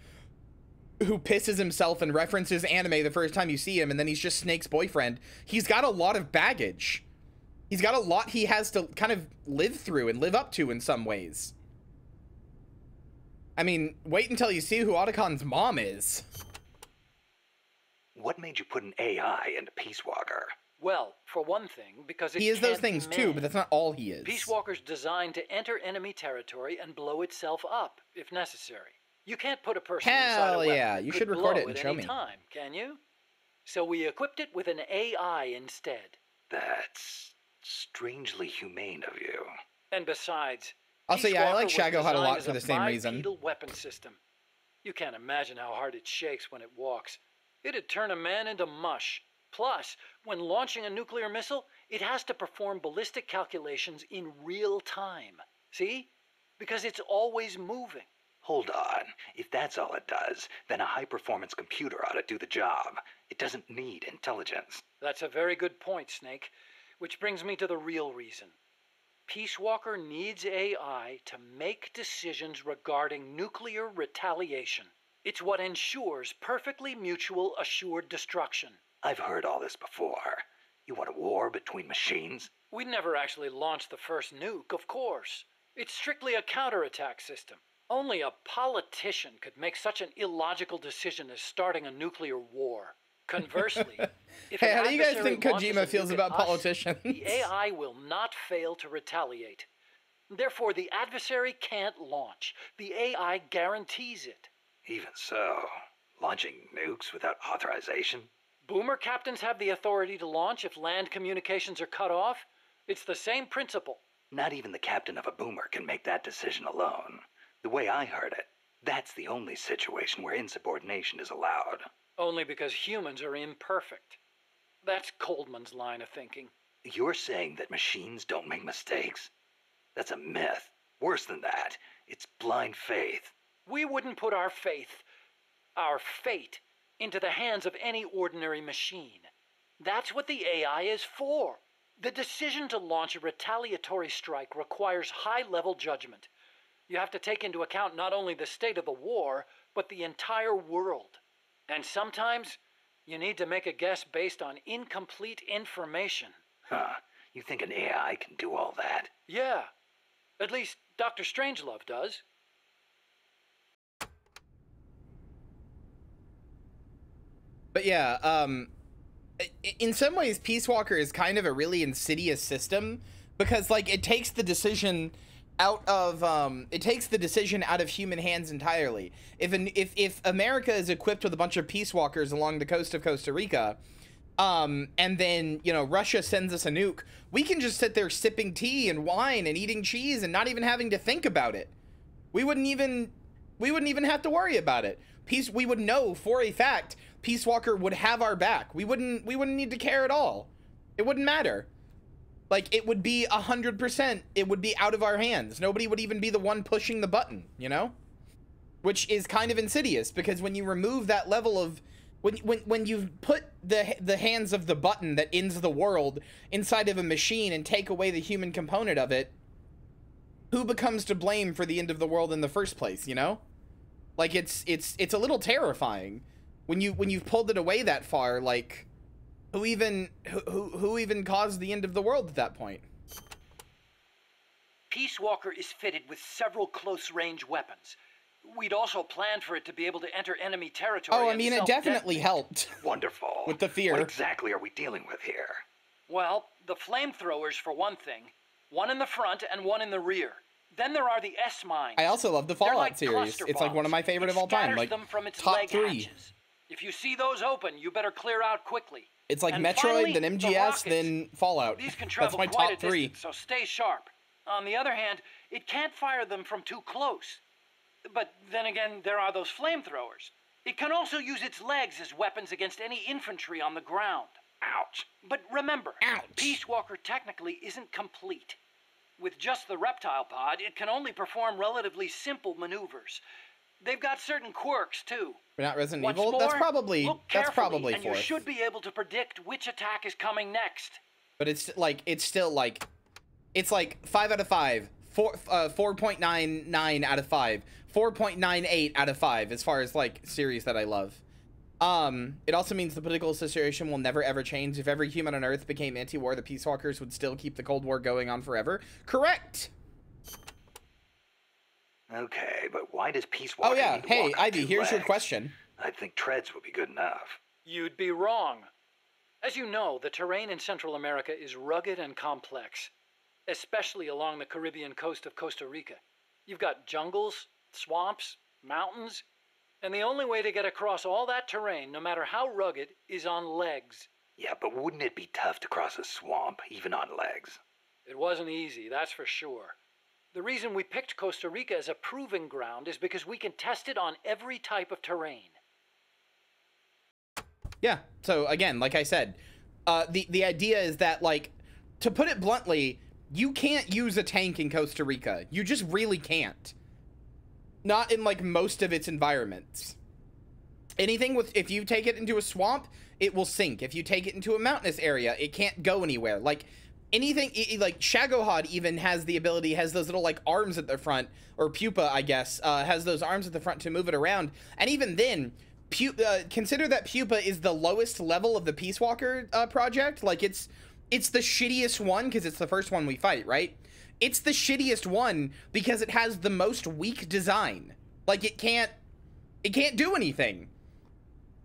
who pisses himself and references anime the first time you see him, and then he's just Snake's boyfriend. He's got a lot of baggage. He's got a lot he has to kind of live through and live up to in some ways. I mean, wait until you see who Otacon's mom is. What made you put an AI into Peace Walker? Well, for one thing, because he is those things too, but that's not all he is. Peace Walker's designed to enter enemy territory and blow itself up, if necessary. You can't put a person inside a weapon. Yeah, you should record it and show me. Time, can you? So we equipped it with an AI instead. That's strangely humane of you. And besides, also, yeah, I like Shagohod a lot for the same reason. Bipedal weapon system. You can't imagine how hard it shakes when it walks. It'd turn a man into mush. Plus, when launching a nuclear missile, it has to perform ballistic calculations in real time. See? Because it's always moving. Hold on. If that's all it does, then a high-performance computer ought to do the job. It doesn't need intelligence. That's a very good point, Snake. Which brings me to the real reason. Peace Walker needs AI to make decisions regarding nuclear retaliation. It's what ensures perfectly mutual assured destruction. I've heard all this before. You want a war between machines? We'd never actually launched the first nuke, of course. It's strictly a counterattack system. Only a politician could make such an illogical decision as starting a nuclear war. Conversely, if hey, how do you guys think Kojima feels about politicians? The AI will not fail to retaliate. Therefore, the adversary can't launch. The AI guarantees it. Even so, launching nukes without authorization? Boomer captains have the authority to launch if land communications are cut off. It's the same principle. Not even the captain of a boomer can make that decision alone. The way I heard it, that's the only situation where insubordination is allowed. Only because humans are imperfect. That's Coldman's line of thinking. You're saying that machines don't make mistakes? That's a myth. Worse than that, it's blind faith. We wouldn't put our faith, our fate, into the hands of any ordinary machine. That's what the AI is for. The decision to launch a retaliatory strike requires high-level judgment. You have to take into account not only the state of the war, but the entire world. And sometimes, you need to make a guess based on incomplete information. Huh. You think an AI can do all that? Yeah. At least Dr. Strangelove does. But yeah, in some ways, Peace Walker is kind of a really insidious system because, like, it takes the decision out of human hands entirely. If America is equipped with a bunch of Peace Walkers along the coast of Costa Rica, and then, you know, Russia sends us a nuke, we can just sit there sipping tea and wine and eating cheese and not even having to think about it. We wouldn't even have to worry about it. We would know for a fact Peace Walker would have our back. We wouldn't need to care at all. It wouldn't matter. Like, it would be 100%, it would be out of our hands. Nobody would even be the one pushing the button, you know? Which is kind of insidious, because when you remove that level of, when you put the hands of the button that ends the world inside of a machine and take away the human component of it, who becomes to blame for the end of the world in the first place, you know? Like, it's a little terrifying when you've pulled it away that far. Like, who even caused the end of the world at that point? Peace Walker is fitted with several close-range weapons. We'd also planned for it to be able to enter enemy territory. Oh, I mean, it definitely helped. Wonderful. With the fear. What exactly are we dealing with here? Well, the flamethrowers for one thing, one in the front and one in the rear. Then there are the S-mines. I also love the Fallout like series. It's like one of my favorite of all time. Like, them from its top leg 3. hatches. If you see those open, you better clear out quickly. It's like and Metroid, finally, then the MGS, rockets. then Fallout. These can That's travel my quite top a 3. distance, so stay sharp. On the other hand, it can't fire them from too close. But then again, there are those flamethrowers. It can also use its legs as weapons against any infantry on the ground. Ouch. But remember, Ouch. Peace Walker technically isn't complete. With just the reptile pod, it can only perform relatively simple maneuvers. They've got certain quirks, too. We're not Resident What's Evil? More, That's probably look carefully, and 4th. you should be able to predict which attack is coming next. But it's still like, it's like 5 out of 5, 4.99 out of 5, 4.98 out of 5 as far as like series that I love. It also means the political situation will never ever change. If every human on Earth became anti-war, the Peace Walkers would still keep the Cold War going on forever. Correct. Okay, but why does Peace Walker Oh yeah, need to hey walk on Ivy, 2 here's your legs? question. I think treads would be good enough. You'd be wrong. As you know, the terrain in Central America is rugged and complex, especially along the Caribbean coast of Costa Rica. You've got jungles, swamps, mountains, and the only way to get across all that terrain, no matter how rugged, is on legs. Yeah, but wouldn't it be tough to cross a swamp, even on legs? It wasn't easy, that's for sure. The reason we picked Costa Rica as a proving ground is because we can test it on every type of terrain. Yeah, so again, like I said, the idea is that, like, to put it bluntly, you can't use a tank in Costa Rica. You just really can't. Not in, like, most of its environments. Anything with, if you take it into a swamp, it will sink. If you take it into a mountainous area, it can't go anywhere. Like, anything, like, Shagohod even has the ability, has those little, like, arms at the front, or Pupa, I guess, has those arms at the front to move it around. And even then, consider that Pupa is the lowest level of the Peace Walker project. Like, it's the shittiest one because it's the first one we fight, right? It's the shittiest one because it has the most weak design. Like, it can't do anything.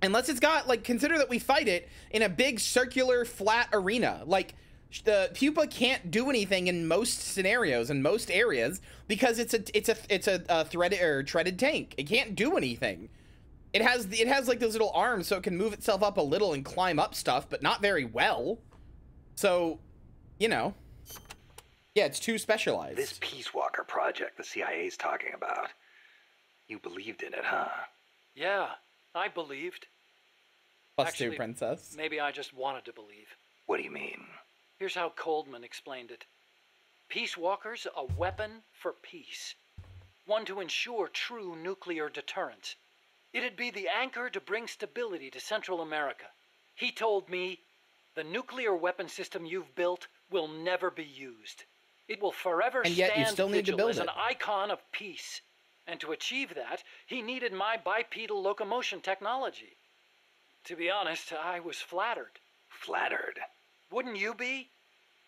Unless it's got, like, consider that we fight it in a big circular flat arena. Like, the Pupa can't do anything in most scenarios, in most areas, because it's a threaded or treaded tank. It can't do anything. It has like those little arms so it can move itself up a little and climb up stuff, but not very well. So, you know. Yeah, it's too specialized. This Peace Walker project the CIA's talking about. You believed in it, huh? Yeah, I believed. Plus Actually, 2, princess. Maybe I just wanted to believe. What do you mean? Here's how Coldman explained it. Peace Walker's a weapon for peace. One to ensure true nuclear deterrence. It'd be the anchor to bring stability to Central America. He told me, the nuclear weapon system you've built will never be used. It will forever And yet you stand still need to vigil build as an it. icon of peace. And to achieve that, he needed my bipedal locomotion technology. To be honest, I was flattered. Flattered? Wouldn't you be?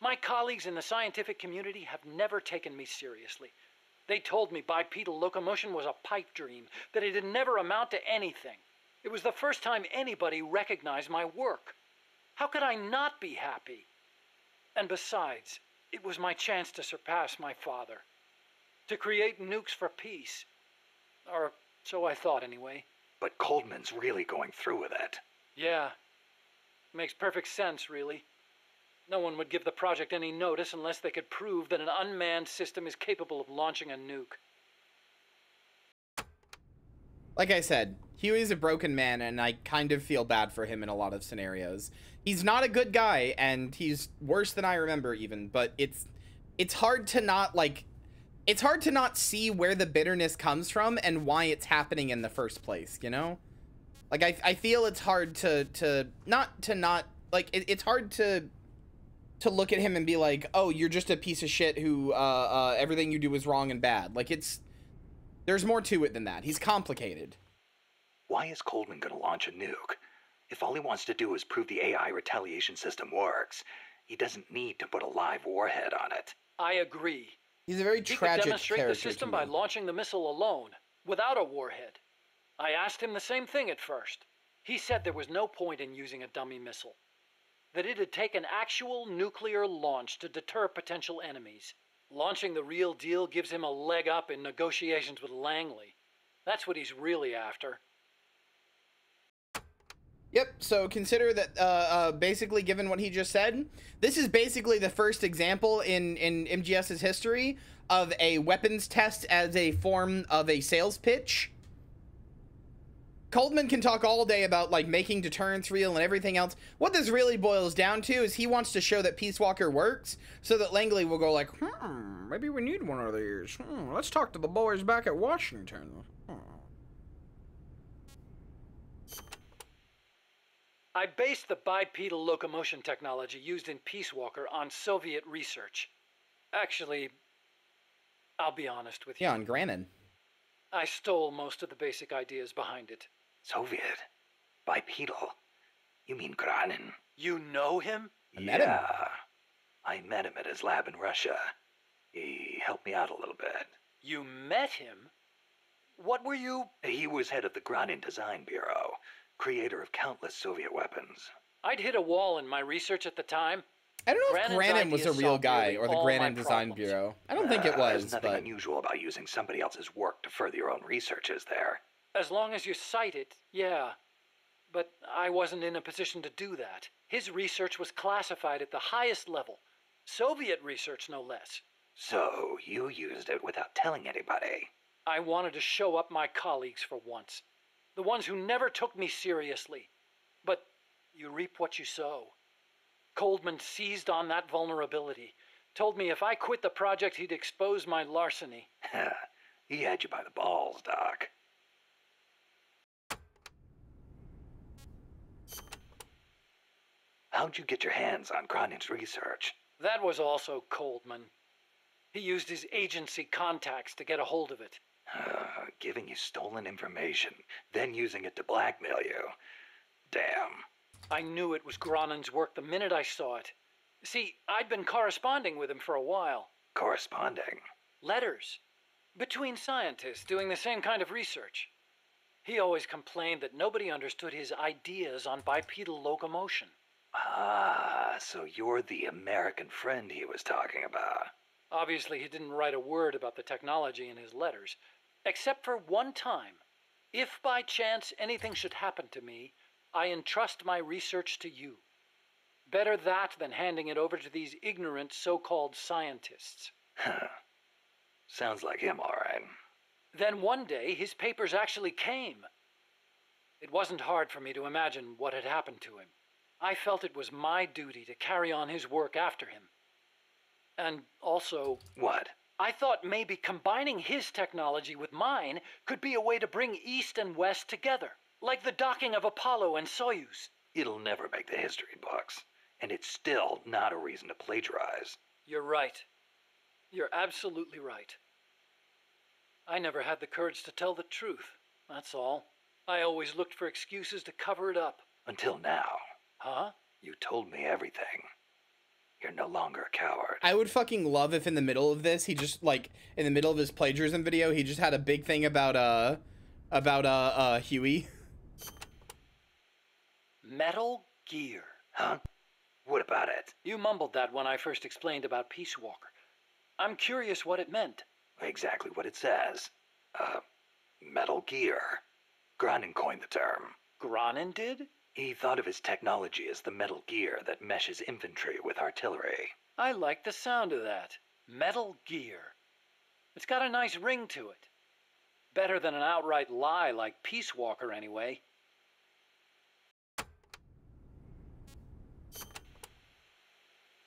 My colleagues in the scientific community have never taken me seriously. They told me bipedal locomotion was a pipe dream, that it'd never amount to anything. It was the first time anybody recognized my work. How could I not be happy? And besides, it was my chance to surpass my father. To create nukes for peace. Or so I thought anyway. But Coldman's really going through with it. Yeah. Makes perfect sense, really. No one would give the project any notice unless they could prove that an unmanned system is capable of launching a nuke. Like I said, Huey's a broken man, and I kind of feel bad for him in a lot of scenarios. He's not a good guy, and he's worse than I remember even, but it's hard to not, like, it's hard to not see where the bitterness comes from and why it's happening in the first place, you know? Like, I feel it's hard it's hard to look at him and be like, oh, you're just a piece of shit who, everything you do is wrong and bad. Like, there's more to it than that. He's complicated. Why is Coldman gonna launch a nuke? If all he wants to do is prove the AI retaliation system works, he doesn't need to put a live warhead on it. I agree. He's a very He tragic could demonstrate the character system to me. by launching the missile alone, without a warhead. I asked him the same thing at first. He said there was no point in using a dummy missile. That it'd take an actual nuclear launch to deter potential enemies. Launching the real deal gives him a leg up in negotiations with Langley. That's what he's really after. Yep, so consider that, basically, given what he just said, this is basically the first example in MGS's history of a weapons test as a form of a sales pitch. Coldman can talk all day about, like, making deterrence real and everything else. What this really boils down to is he wants to show that Peace Walker works, so that Langley will go like, maybe we need one of these. Let's talk to the boys back at Washington. I based the bipedal locomotion technology used in Peace Walker on Soviet research. Actually, I'll be honest with you. Yeah, on Granin. I stole most of the basic ideas behind it. Soviet? Bipedal? You mean Granin? You know him? I met him. I met him at his lab in Russia. He helped me out a little bit. You met him? What were you? He was head of the Granin Design Bureau, creator of countless Soviet weapons. I'd hit a wall in my research at the time. I don't know if Granin was a real guy, or the Granin Design problems. Bureau. I don't think it was, There's nothing but... unusual about using somebody else's work to further your own research, is there? As long as you cite it, yeah. But I wasn't in a position to do that. His research was classified at the highest level. Soviet research, no less. So you used it without telling anybody? I wanted to show up my colleagues for once. The ones who never took me seriously. But you reap what you sow. Coldman seized on that vulnerability. Told me if I quit the project, he'd expose my larceny. He had you by the balls, Doc. How'd you get your hands on Granin's research? That was also Coldman. He used his agency contacts to get a hold of it. Giving you stolen information, then using it to blackmail you. Damn. I knew it was Granin's work the minute I saw it. See, I'd been corresponding with him for a while. Corresponding? Letters. Between scientists doing the same kind of research. He always complained that nobody understood his ideas on bipedal locomotion. Ah, so you're the American friend he was talking about. Obviously, he didn't write a word about the technology in his letters. Except for one time. If by chance anything should happen to me, I entrust my research to you. Better that than handing it over to these ignorant so-called scientists. Sounds like him, all right. Then one day, his papers actually came. It wasn't hard for me to imagine what had happened to him. I felt it was my duty to carry on his work after him. And also... What? I thought maybe combining his technology with mine could be a way to bring East and West together. Like the docking of Apollo and Soyuz. It'll never make the history books. And it's still not a reason to plagiarize. You're right. You're absolutely right. I never had the courage to tell the truth, that's all. I always looked for excuses to cover it up. Until now. Huh? You told me everything. You're no longer a coward. I would fucking love if in the middle of this, he just, like, in the middle of his plagiarism video, he just had a big thing about Huey. Metal Gear. Huh? What about it? You mumbled that when I first explained about Peace Walker. I'm curious what it meant. Exactly what it says. Metal Gear. Granin coined the term. Granin did? He thought of his technology as the metal gear that meshes infantry with artillery. I like the sound of that. Metal Gear. It's got a nice ring to it. Better than an outright lie like Peace Walker, anyway.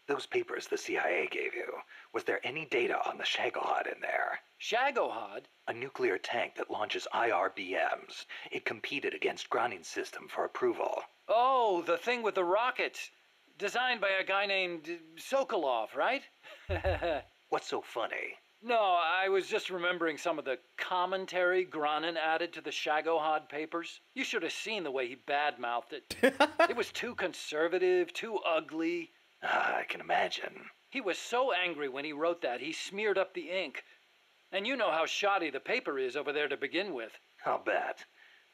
Those papers the CIA gave you, was there any data on the Shagohod in there? Shagohod? A nuclear tank that launches IRBMs. It competed against Granin's system for approval. Oh, the thing with the rockets. Designed by a guy named Sokolov, right? What's so funny? No, I was just remembering some of the commentary Granin added to the Shagohod papers. You should have seen the way he badmouthed it. It was too conservative, too ugly. I can imagine. He was so angry when he wrote that, he smeared up the ink. And you know how shoddy the paper is over there to begin with. I'll bet.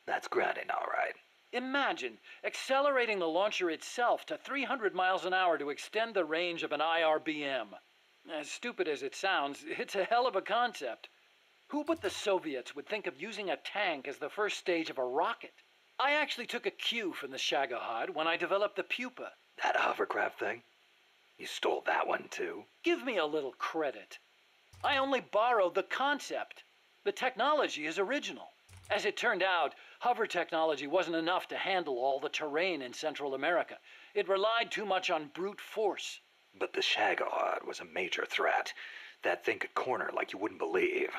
That's Granin, all right. Imagine accelerating the launcher itself to 300 miles an hour to extend the range of an IRBM. As stupid as it sounds, it's a hell of a concept. Who but the Soviets would think of using a tank as the first stage of a rocket? I actually took a cue from the Shagohod when I developed the Pupa. That hovercraft thing? You stole that one, too? Give me a little credit. I only borrowed the concept. The technology is original. As it turned out, hover technology wasn't enough to handle all the terrain in Central America. It relied too much on brute force. But the Shagohod was a major threat. That thing could corner like you wouldn't believe.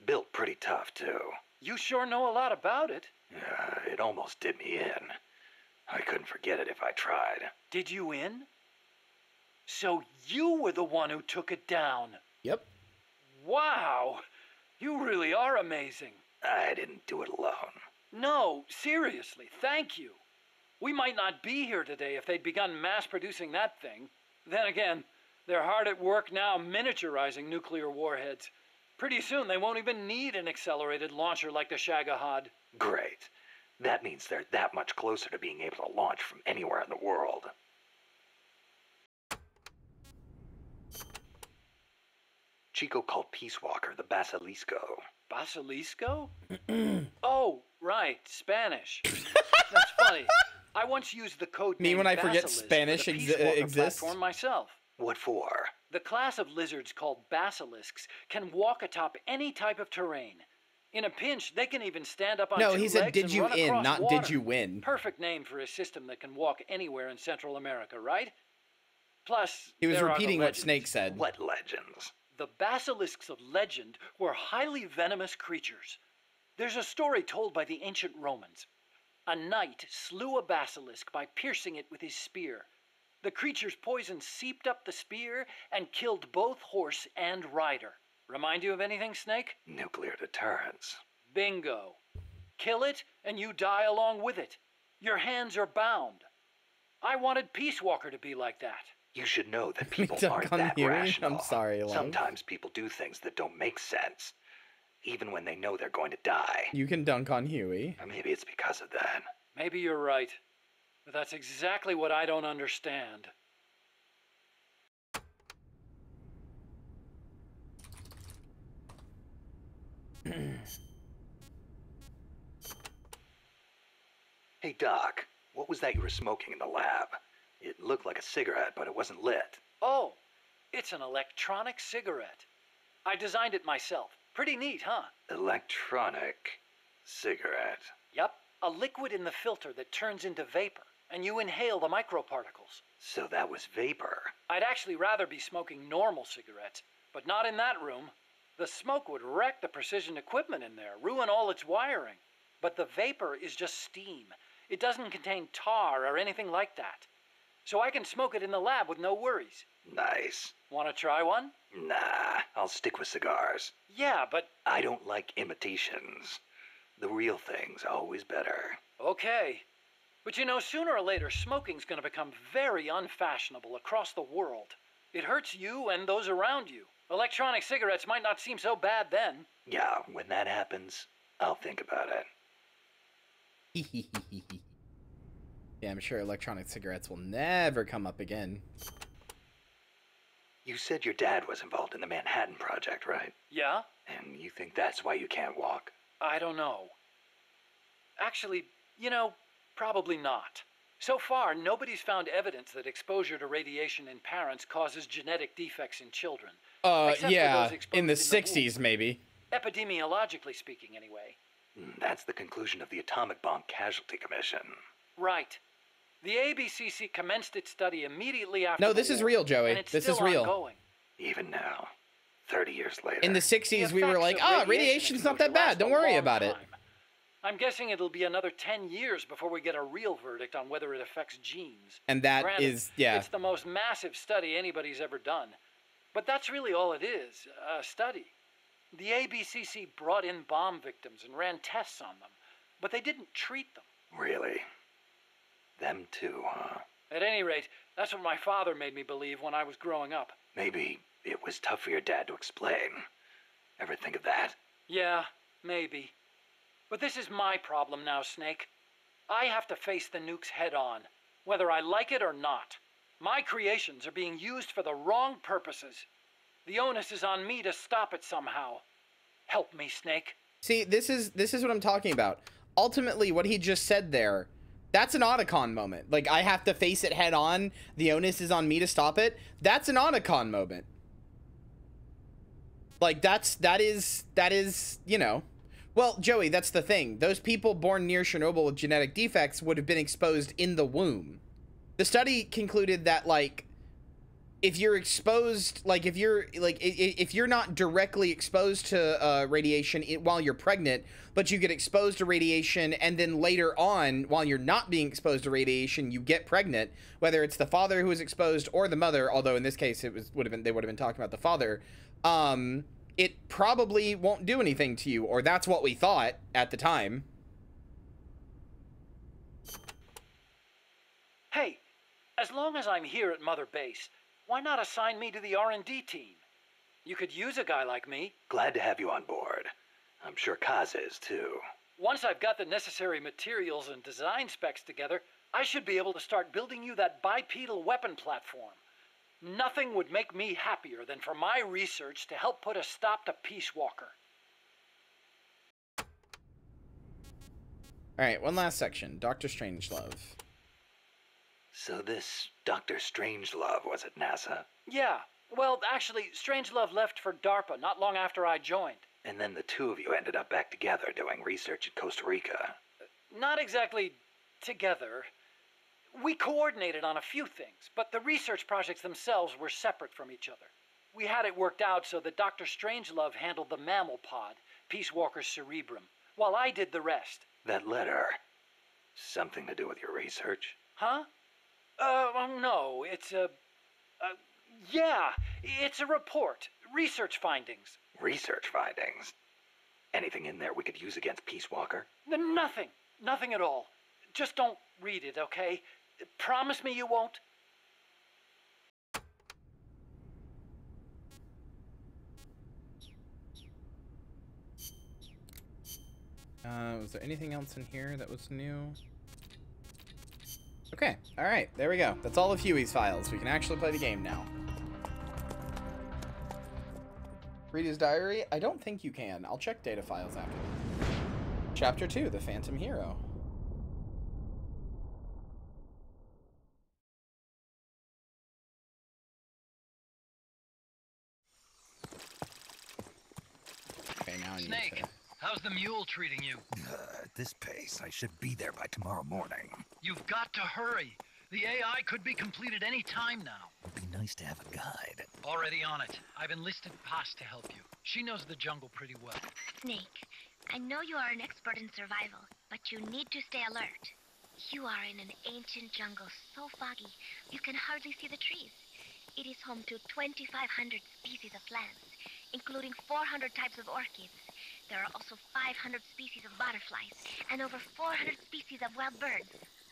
Built pretty tough, too. You sure know a lot about it. It almost did me in. I couldn't forget it if I tried. Did you in? So you were the one who took it down. Yep. Wow. You really are amazing. I didn't do it alone. No, seriously, thank you. We might not be here today if they'd begun mass-producing that thing. Then again, they're hard at work now miniaturizing nuclear warheads. Pretty soon they won't even need an accelerated launcher like the Shagohod. Great. That means they're that much closer to being able to launch from anywhere in the world. Chico called Peace Walker the Basilisco. Basilisco? Oh, right, Spanish. That's funny. I once used the code name when I forget Basilisk Spanish for the Peace Walker exists? platform myself. What for? The class of lizards called basilisks can walk atop any type of terrain. In a pinch, they can even stand up on No, two he said, legs did and you run in, across not water. did you win. Perfect name for a system that can walk anywhere in Central America, right? Plus, He was there are the repeating what legends. Snake said. What legends? The basilisks of legend were highly venomous creatures. There's a story told by the ancient Romans. A knight slew a basilisk by piercing it with his spear. The creature's poison seeped up the spear and killed both horse and rider. Remind you of anything, Snake? Nuclear deterrence. Bingo. Kill it, and you die along with it. Your hands are bound. I wanted Peace Walker to be like that. You should know that people Dunk aren't on that Huey? rational. I'm sorry, love. Sometimes people do things that don't make sense, even when they know they're going to die. You can dunk on Huey. Or maybe it's because of that. Maybe you're right. But that's exactly what I don't understand. Hey, Doc, what was that you were smoking in the lab? It looked like a cigarette, but it wasn't lit. Oh, it's an electronic cigarette. I designed it myself. Pretty neat, huh? Electronic cigarette. Yep, a liquid in the filter that turns into vapor, and you inhale the microparticles. So that was vapor. I'd actually rather be smoking normal cigarettes, but not in that room. The smoke would wreck the precision equipment in there, ruin all its wiring. But the vapor is just steam. It doesn't contain tar or anything like that. so I can smoke it in the lab with no worries. Nice. Want to try one? Nah, I'll stick with cigars. Yeah, but... I don't like imitations. The real thing's always better. Okay. But you know, sooner or later, smoking's gonna become very unfashionable across the world. It hurts you and those around you. Electronic cigarettes might not seem so bad then. Yeah, when that happens, I'll think about it. Yeah, I'm sure electronic cigarettes will never come up again. You said your dad was involved in the Manhattan Project, right? Yeah? And you think that's why you can't walk? I don't know. Actually, you know, probably not. So far, nobody's found evidence that exposure to radiation in parents causes genetic defects in children. Yeah, in the 60s, maybe. Epidemiologically speaking, anyway. That's the conclusion of the Atomic Bomb Casualty Commission. Right. The ABCC commenced its study immediately after No, this is real, Joey. This is real. Ongoing. Even now, 30 years later. In the 60s, we were like, radiation's not that bad. Don't worry about it. I'm guessing it'll be another 10 years before we get a real verdict on whether it affects genes. And that is, yeah. It's the most massive study anybody's ever done. But that's really all it is, a study. The ABCC brought in bomb victims and ran tests on them, but they didn't treat them. Really? Them too, huh? At any rate, that's what my father made me believe when I was growing up. Maybe it was tough for your dad to explain. Ever think of that? Yeah, maybe. But this is my problem now, Snake. I have to face the nukes head on, whether I like it or not. My creations are being used for the wrong purposes. The onus is on me to stop it somehow. Help me, Snake. See, this is what I'm talking about. Ultimately, what he just said there, that's an Otacon moment. Like, I have to face it head on. The onus is on me to stop it. That's an Otacon moment. Like, that is, you know. Well, Joey, that's the thing. Those people born near Chernobyl with genetic defects would have been exposed in the womb. The study concluded that, like, if you're exposed, like, if you're not directly exposed to radiation while you're pregnant, but you get exposed to radiation, and then later on, while you're not being exposed to radiation, you get pregnant, whether it's the father who was exposed or the mother, although in this case they would have been talking about the father, it probably won't do anything to you, or that's what we thought at the time. Hey, as long as I'm here at Mother Base, why not assign me to the R&D team? You could use a guy like me. Glad to have you on board. I'm sure Kaz is, too. Once I've got the necessary materials and design specs together, I should be able to start building you that bipedal weapon platform. Nothing would make me happier than for my research to help put a stop to Peace Walker. Alright, one last section. Dr. Strangelove. So this Dr. Strangelove was at NASA? Yeah. Well, actually, Strangelove left for DARPA not long after I joined. And then the two of you ended up back together doing research in Costa Rica. Not exactly together. We coordinated on a few things, but the research projects themselves were separate from each other. We had it worked out so that Dr. Strangelove handled the mammal pod, Peace Walker's cerebrum, while I did the rest. That letter, something to do with your research? Huh? No, it's yeah, it's a report. Research findings. Research findings? Anything in there we could use against Peace Walker? Nothing. Nothing at all. Just don't read it, okay? Promise me you won't? Was there anything else in here that was new? Okay, alright, there we go. That's all of Huey's files. We can actually play the game now. Read his diary? I don't think you can. I'll check data files after. Chapter 2, The Phantom Hero. Okay, now I need Snake, how's the mule treating you? At this pace, I should be there by tomorrow morning. You've got to hurry. The AI could be completed any time now. It'd be nice to have a guide. Already on it. I've enlisted Paz to help you. She knows the jungle pretty well. Snake, I know you are an expert in survival, but you need to stay alert. You are in an ancient jungle so foggy you can hardly see the trees. It is home to 2,500 species of plants, including 400 types of orchids. There are also 500 species of butterflies and over 400 species of wild birds.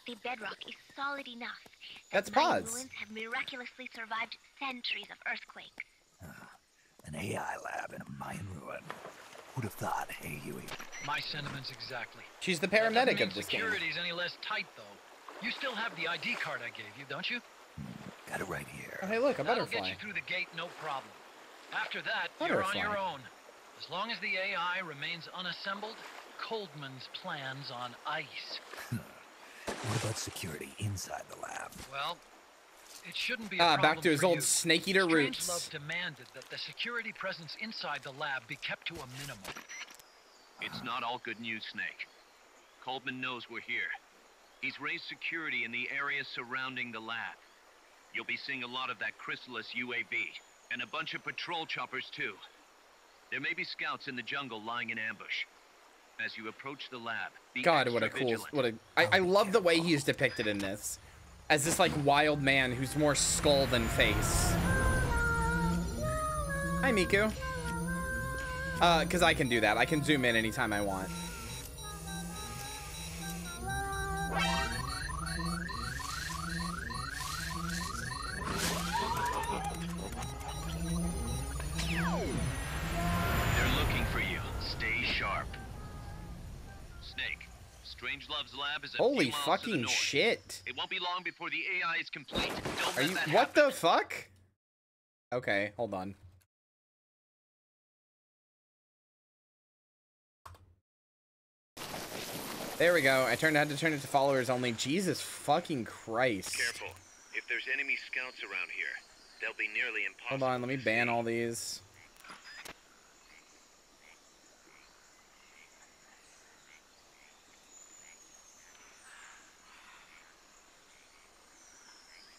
The bedrock is solid enough that Mayan ruins have miraculously survived centuries of earthquakes. An AI lab in a Mayan ruin. Who'd have thought, hey, Huey? My sentiments exactly. She's the paramedic of this game. Security's any less tight, though. You still have the ID card I gave you, don't you? Got it right here. Oh, hey, look, a That'll butterfly. get you through the gate, no problem. After that, Butterfly. you're on your own. As long as the AI remains unassembled, Coldman's plans on ice. What about security inside the lab? Well, it shouldn't be a problem back to his for old you. snake eater roots. Strangelove demanded that the security presence inside the lab be kept to a minimum. It's not all good news, Snake. Coldman knows we're here. He's raised security in the area surrounding the lab. You'll be seeing a lot of that Chrysalis UAV, and a bunch of patrol choppers too. There may be scouts in the jungle lying in ambush. As you approach the lab, be God, what a cool, vigilant. I love the way he's depicted in this. As this, like, wild man who's more skull than face. Hi, Miku. Because I can do that. I can zoom in anytime I want. They're looking for you. Stay sharp. Snake, Strangelove's lab is a Holy few miles to the fucking north. shit. It won't be long before the AI is complete. Don't Are let you, that what happen. the fuck? Okay, hold on. There we go. I had to turn it to followers only. Jesus fucking Christ. Careful. If there's enemy scouts around here, they'll be nearly impossible. Hold on, let me to ban see. all these.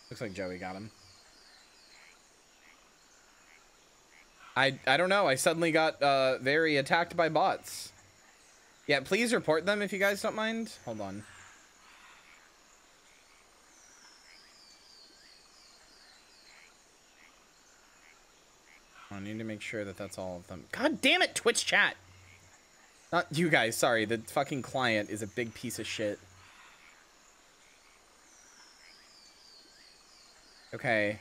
Looks like Joey got him. I don't know. I suddenly got very attacked by bots. Yeah, please report them if you guys don't mind. Hold on. I need to make sure that that's all of them. God damn it, Twitch chat. Not you guys, sorry. The fucking client is a big piece of shit. Okay.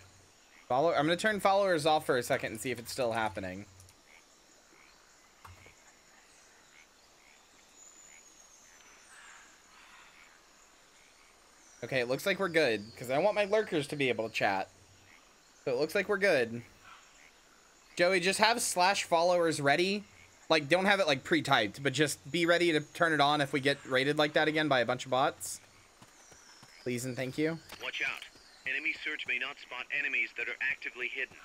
I'm gonna turn followers off for a second and see if it's still happening. Okay, it looks like we're good, because I want my lurkers to be able to chat. So it looks like we're good. Joey, just have /followers ready. Like, don't have it, like, pre-typed, but just be ready to turn it on if we get raided like that again by a bunch of bots. Please and thank you. Watch out. Enemy search may not spot enemies that are actively hidden.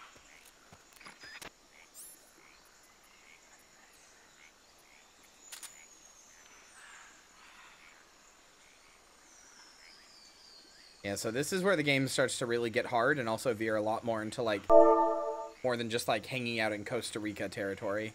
Yeah, so this is where the game starts to really get hard and also veer a lot more into, like, more than just, like, hanging out in Costa Rica territory.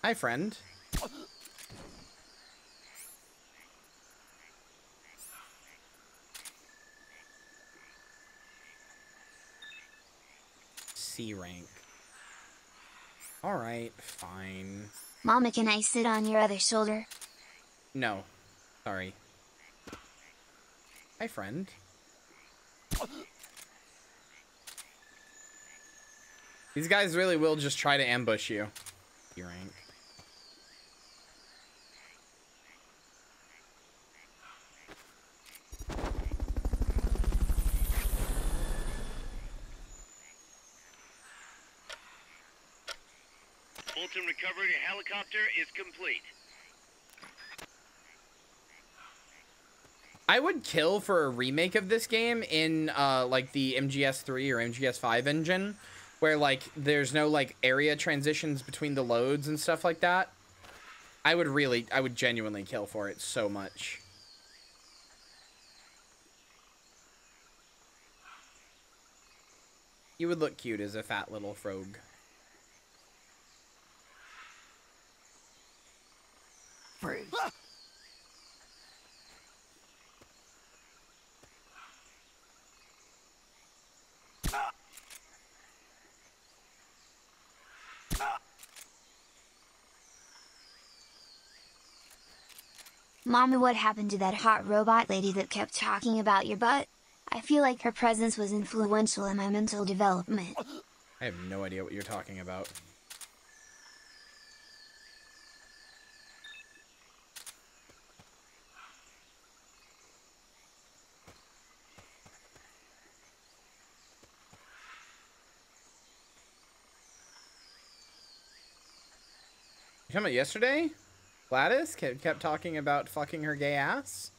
Hi, friend. C rank. Alright, fine. Mama, can I sit on your other shoulder? No. Sorry. Hi, friend. These guys really will just try to ambush you. C rank. Fulton recovery helicopter is complete. I would kill for a remake of this game in like the MGS3 or MGS5 engine, where like there's no like area transitions between the loads and stuff like that. I would genuinely kill for it so much. You would look cute as a fat little frog. Freeze. Mommy, what happened to that hot robot lady that kept talking about your butt? I feel like her presence was influential in my mental development. I have no idea what you're talking about. You talking about yesterday? Gladys kept talking about fucking her gay ass?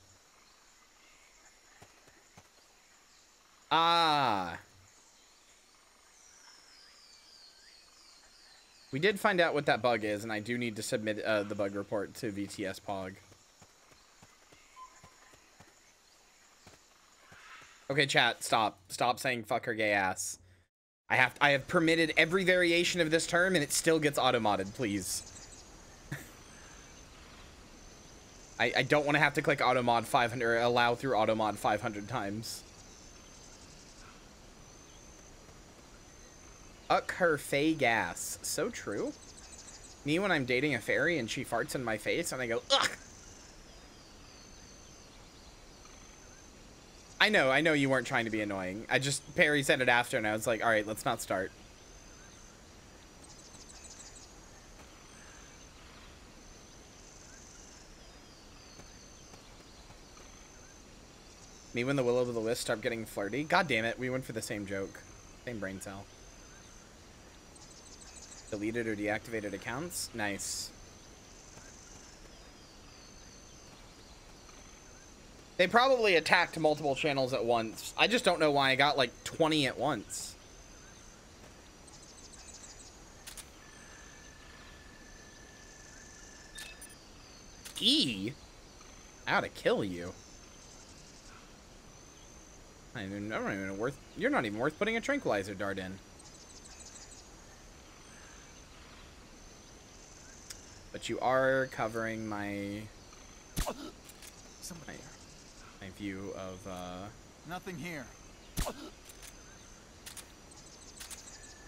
Ah. We did find out what that bug is, and I do need to submit the bug report to VTS Pog. Okay, chat, stop. Stop saying fuck her gay ass. I have permitted every variation of this term, and it still gets auto-modded, please. I don't want to have to click auto-mod 500, or allow through auto-mod 500 times. Uck her fey gas. So true. Me when I'm dating a fairy and she farts in my face and I go, ugh! I know you weren't trying to be annoying. Perry said it after and I was like, alright, let's not start. Me when the will-o'-the-wisp start getting flirty. God damn it, we went for the same joke. Same brain cell. Deleted or deactivated accounts? Nice. They probably attacked multiple channels at once. I just don't know why I got like 20 at once. E? I ought to kill you. You're not even worth putting a tranquilizer dart in. But you are covering my view of Nothing here.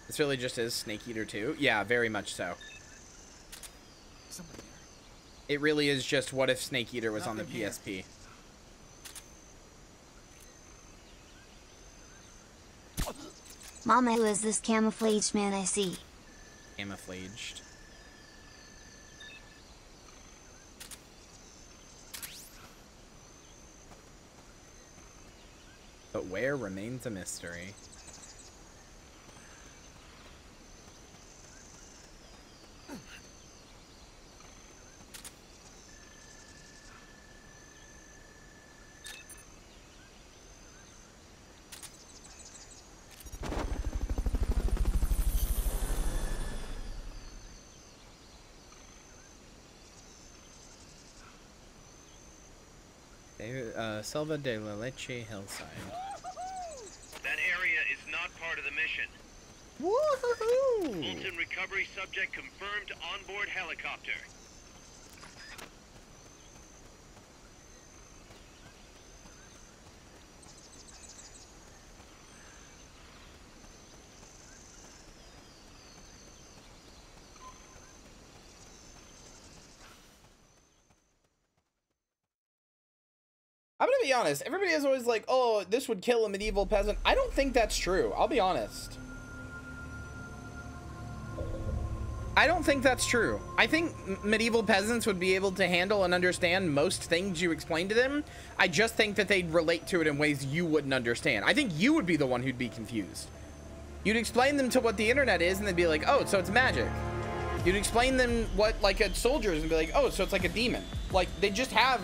This really just is Snake Eater 2. Yeah, very much so. Somebody there. It really is just what if Snake Eater was Nothing on the here. PSP. Mama, who is this camouflaged man I see? Camouflaged. But where remains a mystery. Selva de la Leche hillside. That area is not part of the mission. Woohoo! Fulton recovery subject confirmed onboard helicopter. I'm gonna be honest, everybody is always like, oh, this would kill a medieval peasant. I don't think that's true. I'll be honest. I don't think that's true. I think medieval peasants would be able to handle and understand most things you explain to them. I just think that they'd relate to it in ways you wouldn't understand. I think you would be the one who'd be confused. You'd explain them to what the internet is and they'd be like, oh, so it's magic. You'd explain them what, like, a soldier is and be like, oh, so it's like a demon. Like, they just have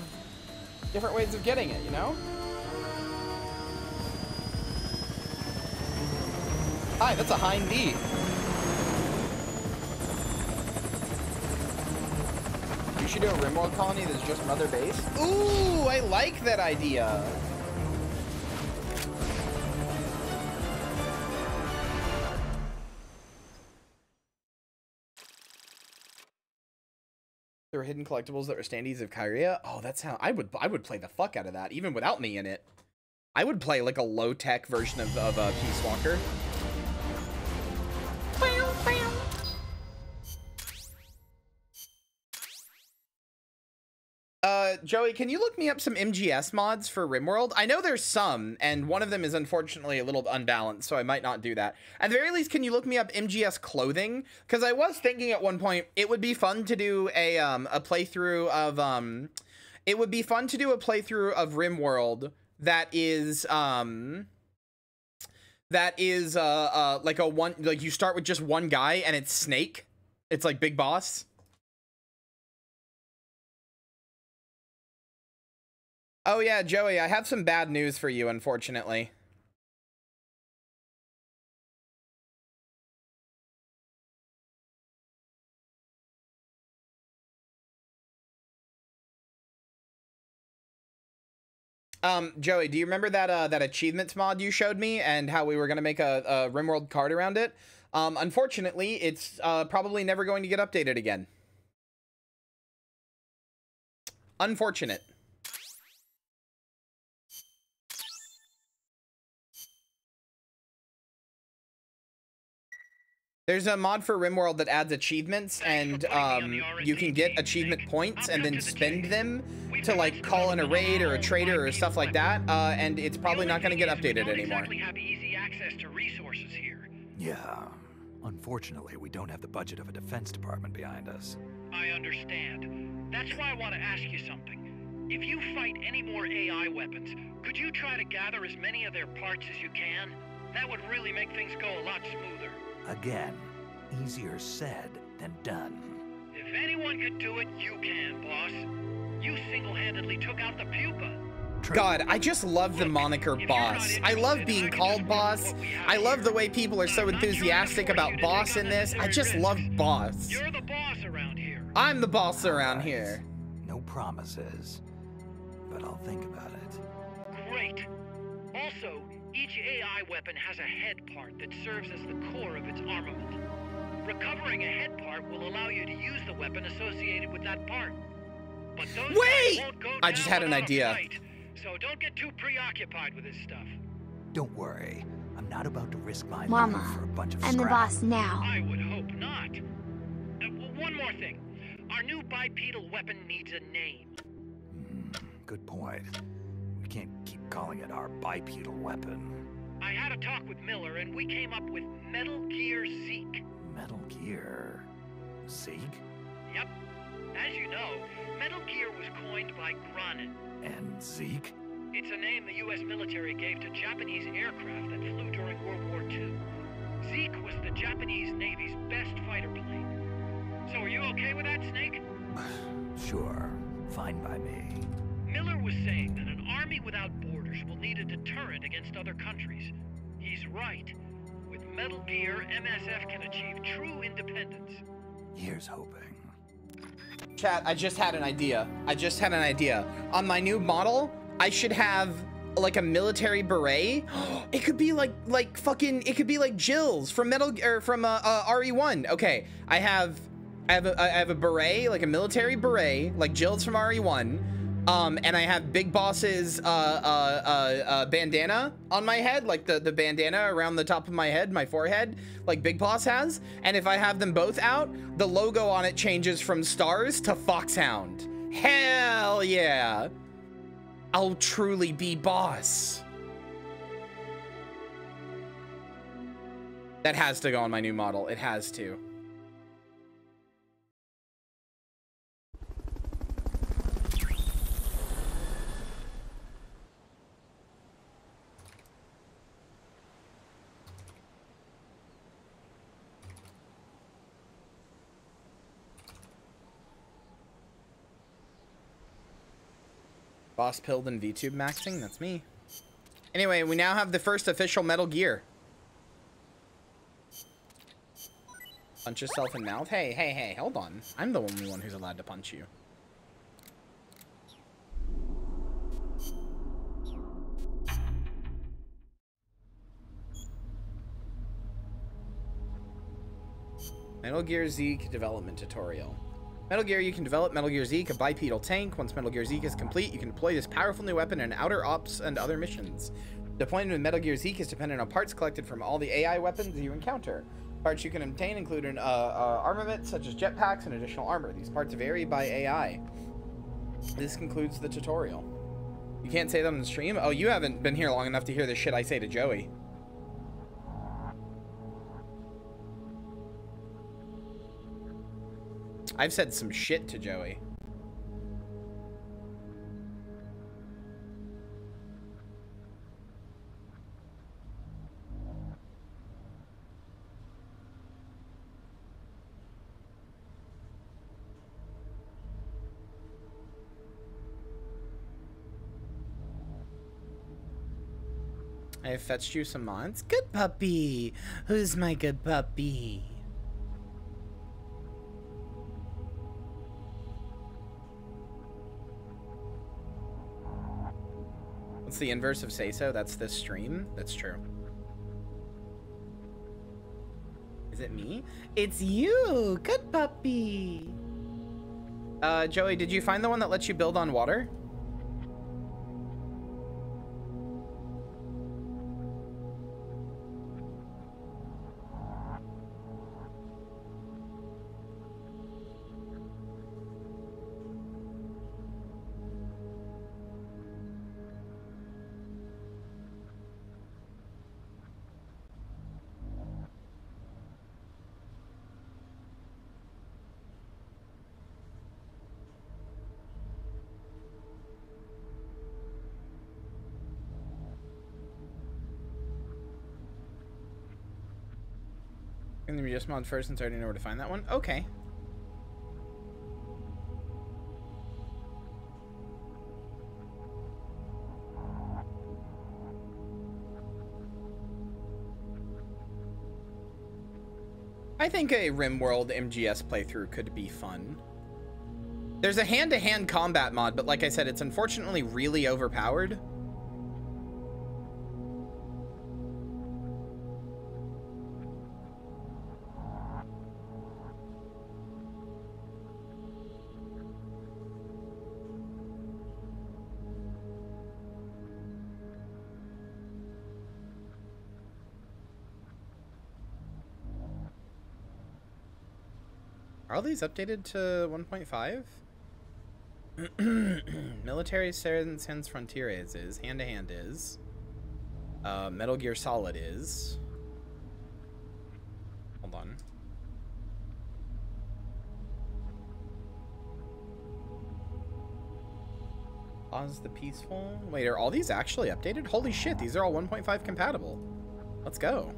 different ways of getting it, you know? Hi, that's a Hind-D. You should do a RimWorld colony that's just Mother Base. Ooh, I like that idea. There were hidden collectibles that were standees of Kyria. Oh, that's how I would play the fuck out of that, even without me in it. I would play like a low-tech version of Peace Walker. Joey, can you look me up some MGS mods for RimWorld? I know there's some, and one of them is unfortunately a little unbalanced, so I might not do that. At the very least, can you look me up MGS clothing? Because I was thinking at one point it would be fun to do a playthrough of RimWorld that is like a one, like you start with just one guy and it's Snake. It's like Big Boss. Oh yeah, Joey, I have some bad news for you, unfortunately. Joey, do you remember that that achievements mod you showed me and how we were going to make a RimWorld card around it? Unfortunately, it's probably never going to get updated again. Unfortunate. There's a mod for RimWorld that adds achievements, and you can get achievement points and then spend them to like call in a raid or a trader or stuff like that. And it's probably not going to get updated anymore. Exactly have easy access to resources here. Yeah, unfortunately, we don't have the budget of a defense department behind us. I understand. That's why I want to ask you something. If you fight any more AI weapons, could you try to gather as many of their parts as you can? That would really make things go a lot smoother. Again, easier said than done. If anyone could do it, you can, boss. You single-handedly took out the pupa. God, I just love the moniker boss. I love being called boss. I love the way people are so enthusiastic about boss in this. I just love boss. You're the boss around here. I'm the boss around here. No promises, but I'll think about it. Great. Also, each AI weapon has a head part that serves as the core of its armament. Recovering a head part will allow you to use the weapon associated with that part. But those Wait! won't go I just had an idea. fight, so don't get too preoccupied with this stuff. Don't worry, I'm not about to risk my Mama, life for a bunch of I'm the scrap. boss now. I would hope not. One more thing. Our new bipedal weapon needs a name. Good point. We can't keep calling it our bipedal weapon. I had a talk with Miller, and we came up with Metal Gear Zeke. Metal Gear? Zeke? Yep. As you know, Metal Gear was coined by Granin. And Zeke? It's a name the U.S. military gave to Japanese aircraft that flew during World War II. Zeke was the Japanese Navy's best fighter plane. So are you okay with that, Snake? Sure. Fine by me. Miller was saying that an army without borders will need a deterrent against other countries. He's right. With Metal Gear, MSF can achieve true independence. Here's hoping. Chat, I just had an idea. On my new model, I should have like a military beret. It could be like Jill's from RE1. Okay, I have a beret, like a military beret, like Jill's from RE1. And I have Big Boss's bandana on my head, like the bandana around the top of my head, my forehead, like Big Boss has. And if I have them both out, the logo on it changes from stars to Foxhound. Hell yeah. I'll truly be boss. That has to go on my new model. It has to. Boss pilled and VTube maxing, that's me. Anyway, we now have the first official Metal Gear. Punch yourself in mouth? Hey, hold on. I'm the only one who's allowed to punch you. Metal Gear Zeke development tutorial. Metal Gear, you can develop Metal Gear Zeke, a bipedal tank. Once Metal Gear Zeke is complete, you can deploy this powerful new weapon in outer ops and other missions. Deployment of Metal Gear Zeke is dependent on parts collected from all the AI weapons you encounter. Parts you can obtain include an armament such as jetpacks and additional armor. These parts vary by AI. This concludes the tutorial. You can't say that on the stream? Oh, you haven't been here long enough to hear the shit I say to Joey. I've said some shit to Joey. I have fetched you some mods. Good puppy. Who's my good puppy? What's the inverse of say so? That's this stream. That's true. Is it me? It's you. Good puppy. Joey, did you find the one that lets you build on water? And then we just mod first since I already know where to find that one. Okay. I think a RimWorld MGS playthrough could be fun. There's a hand-to-hand combat mod, but like I said, it's unfortunately really overpowered. Are all these updated to 1.5? Military Sans Frontières is. Hand-to-hand is. Metal Gear Solid is. Hold on. Pause the Peaceful. Wait, are all these actually updated? Holy shit, these are all 1.5 compatible. Let's go.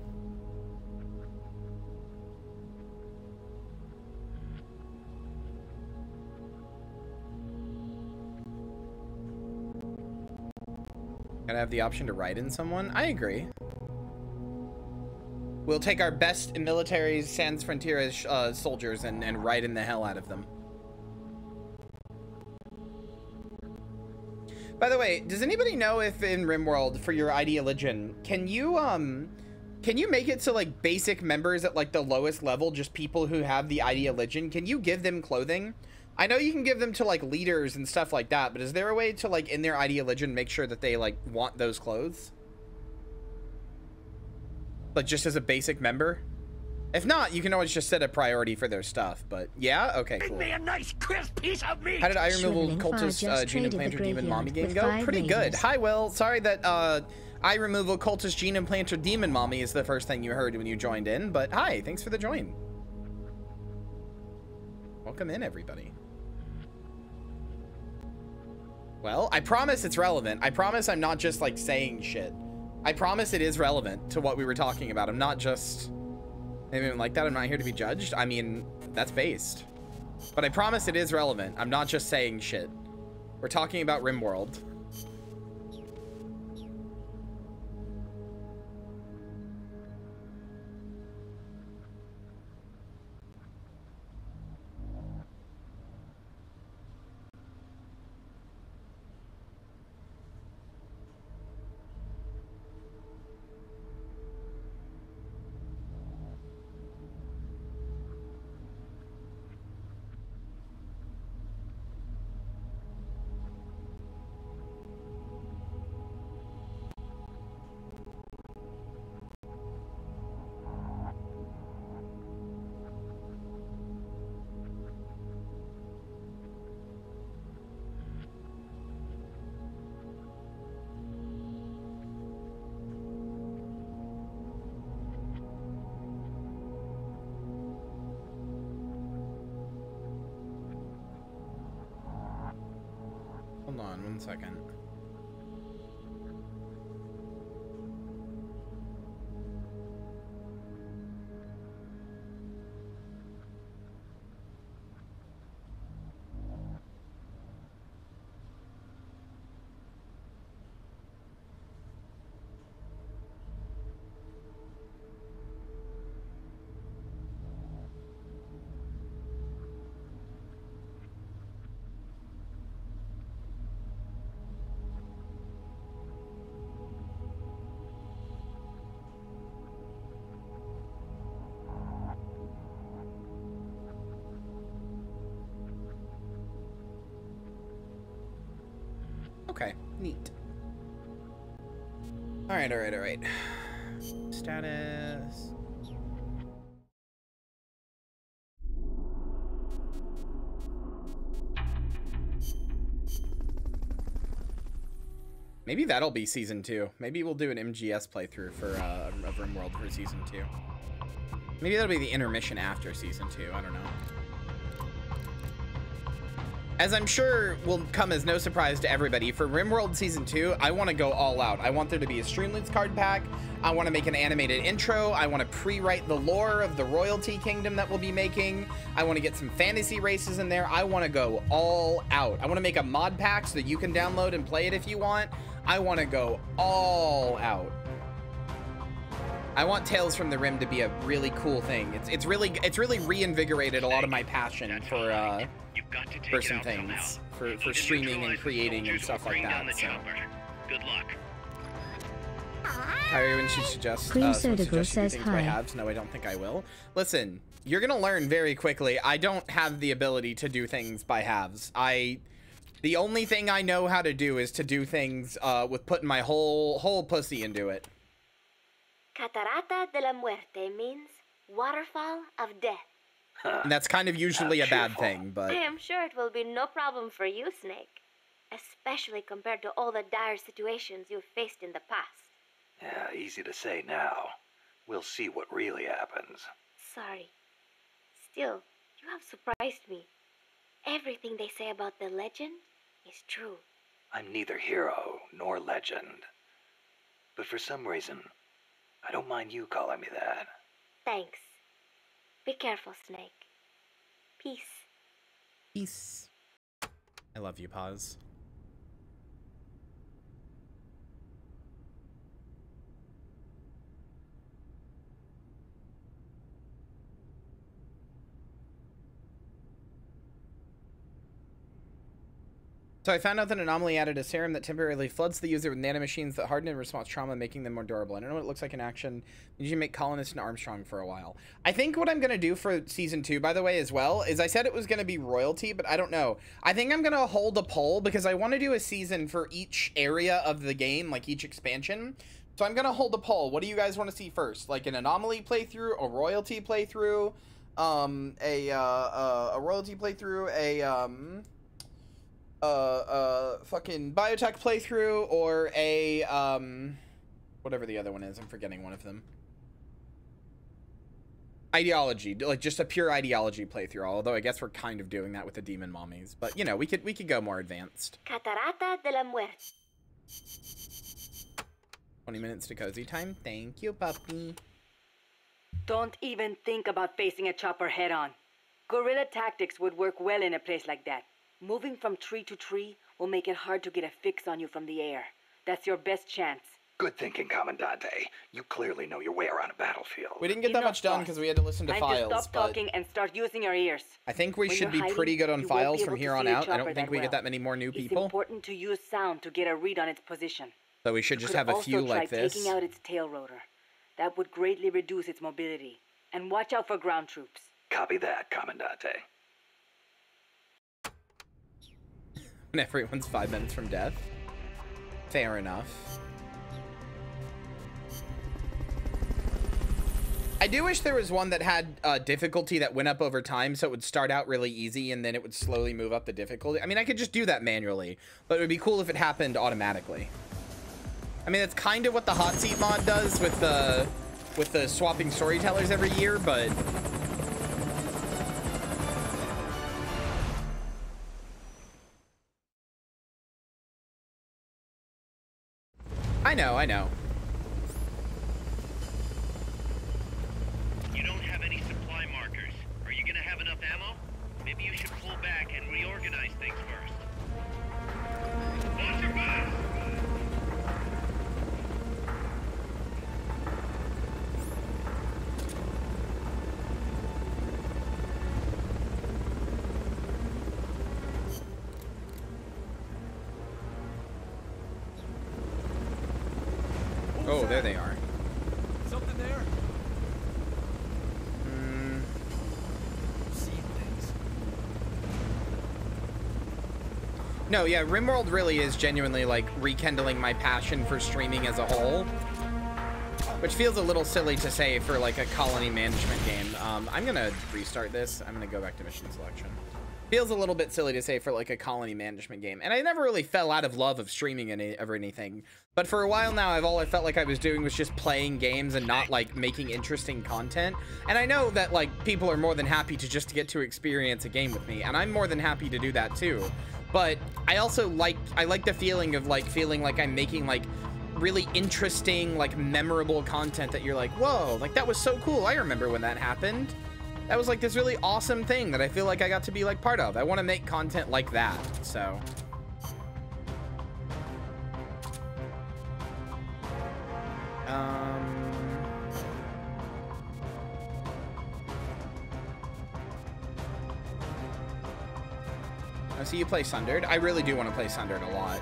Gotta have the option to ride in someone. I agree. We'll take our best military Sans Frontières soldiers and ride in the hell out of them. By the way, does anybody know if in RimWorld for your ideologian, can you make it so like basic members at like the lowest level, just people who have the ideologian, can you give them clothing? I know you can give them to like leaders and stuff like that, but is there a way to like in their ideologian make sure that they like want those clothes? Like just as a basic member? If not, you can always just set a priority for their stuff, but yeah? Okay, cool. Make me a nice crisp piece of meat. How did eye removal cultist gene implanter demon mommy game go? Pretty good. Hi, Will. Sorry that eye removal cultist gene implanter demon mommy is the first thing you heard when you joined in, but hi, thanks for the join. Welcome in, everybody. Well, I promise it's relevant. I promise I'm not just like saying shit. I promise it is relevant to what we were talking about. I'm not just anything like that. I'm not here to be judged. I mean, that's based. But I promise it is relevant. I'm not just saying shit. We're talking about RimWorld. 1 second. Okay, neat. All right. Status. Maybe that'll be season 2. Maybe we'll do an MGS playthrough for of RimWorld for season 2. Maybe that'll be the intermission after season 2. I don't know. As I'm sure will come as no surprise to everybody, for RimWorld Season 2, I want to go all out. I want there to be a Streamloots card pack. I want to make an animated intro. I want to pre-write the lore of the Royalty Kingdom that we'll be making. I want to get some fantasy races in there. I want to go all out. I want to make a mod pack so that you can download and play it if you want. I want to go all out. I want Tales from the Rim to be a really cool thing. It's really reinvigorated a lot of my passion for some things, for streaming and creating and stuff like that. So. Good luck. Kyria, when she suggests things by halves, no, I don't think I will. Listen, you're gonna learn very quickly. I don't have the ability to do things by halves. The only thing I know how to do is to do things with putting my whole pussy into it. Catarata de la Muerte means waterfall of death. And that's kind of usually a bad thing, but... I am sure it will be no problem for you, Snake. Especially compared to all the dire situations you've faced in the past. Yeah, easy to say now. We'll see what really happens. Sorry. Still, you have surprised me. Everything they say about the legend is true. I'm neither hero nor legend. But for some reason, I don't mind you calling me that. Thanks. Be careful, Snake. Peace. Peace. I love you, Paz. So I found out that Anomaly added a serum that temporarily floods the user with nanomachines that harden in response to trauma, making them more durable. I don't know what it looks like in action. Did you make Colonist and Armstrong for a while? I think what I'm going to do for Season 2, by the way, as well, is I said it was going to be royalty, but I don't know. I think I'm going to hold a poll because I want to do a season for each area of the game, like each expansion. So I'm going to hold a poll. What do you guys want to see first? Like an Anomaly playthrough, a royalty playthrough, a royalty playthrough, fucking biotech playthrough, or a whatever the other one is. I'm forgetting one of them. Ideology, like just a pure ideology playthrough, although I guess we're kind of doing that with the demon mommies, but you know, we could go more advanced. Catarata de la Muerte. 20 minutes to cozy time. Thank you, puppy. Don't even think about facing a chopper head on. Guerrilla tactics would work well in a place like that. Moving from tree to tree will make it hard to get a fix on you from the air. That's your best chance. Good thinking, Commandante. You clearly know your way around a battlefield. We didn't get that much done because we had to listen to files, stop talking and start using your ears. I think we should be pretty good on files from here on out. I don't think we get that many more new people. It's important to use sound to get a read on its position. So we should just have a few like this. Taking out its tail rotor. That would greatly reduce its mobility. And watch out for ground troops. Copy that, Commandante. When everyone's 5 minutes from death. Fair enough. I do wish there was one that had difficulty that went up over time, so it would start out really easy and then it would slowly move up the difficulty. I mean, I could just do that manually, but it would be cool if it happened automatically. I mean, that's kind of what the hot seat mod does with the swapping storytellers every year, but I know. You don't have any supply markers. Are you gonna have enough ammo? Maybe you should pull back and reorganize things first. Watch your back! Oh, there they are. Something there? Seeing things. No, yeah, RimWorld really is genuinely like rekindling my passion for streaming as a whole, which feels a little silly to say for like a colony management game. I'm gonna restart this. I'm gonna go back to mission selection. Feels a little bit silly to say for like a colony management game, and I never really fell out of love of streaming or anything, but for a while now all I felt like I was doing was just playing games and not like making interesting content. And I know that like people are more than happy to just get to experience a game with me, and I'm more than happy to do that too, but I also like the feeling of like feeling like I'm making like really interesting, like memorable content that you're like, whoa, like that was so cool, I remember when that happened. That was like this really awesome thing that I feel like I got to be like part of. I want to make content like that, so. I see you play Sundered. I really do want to play Sundered a lot.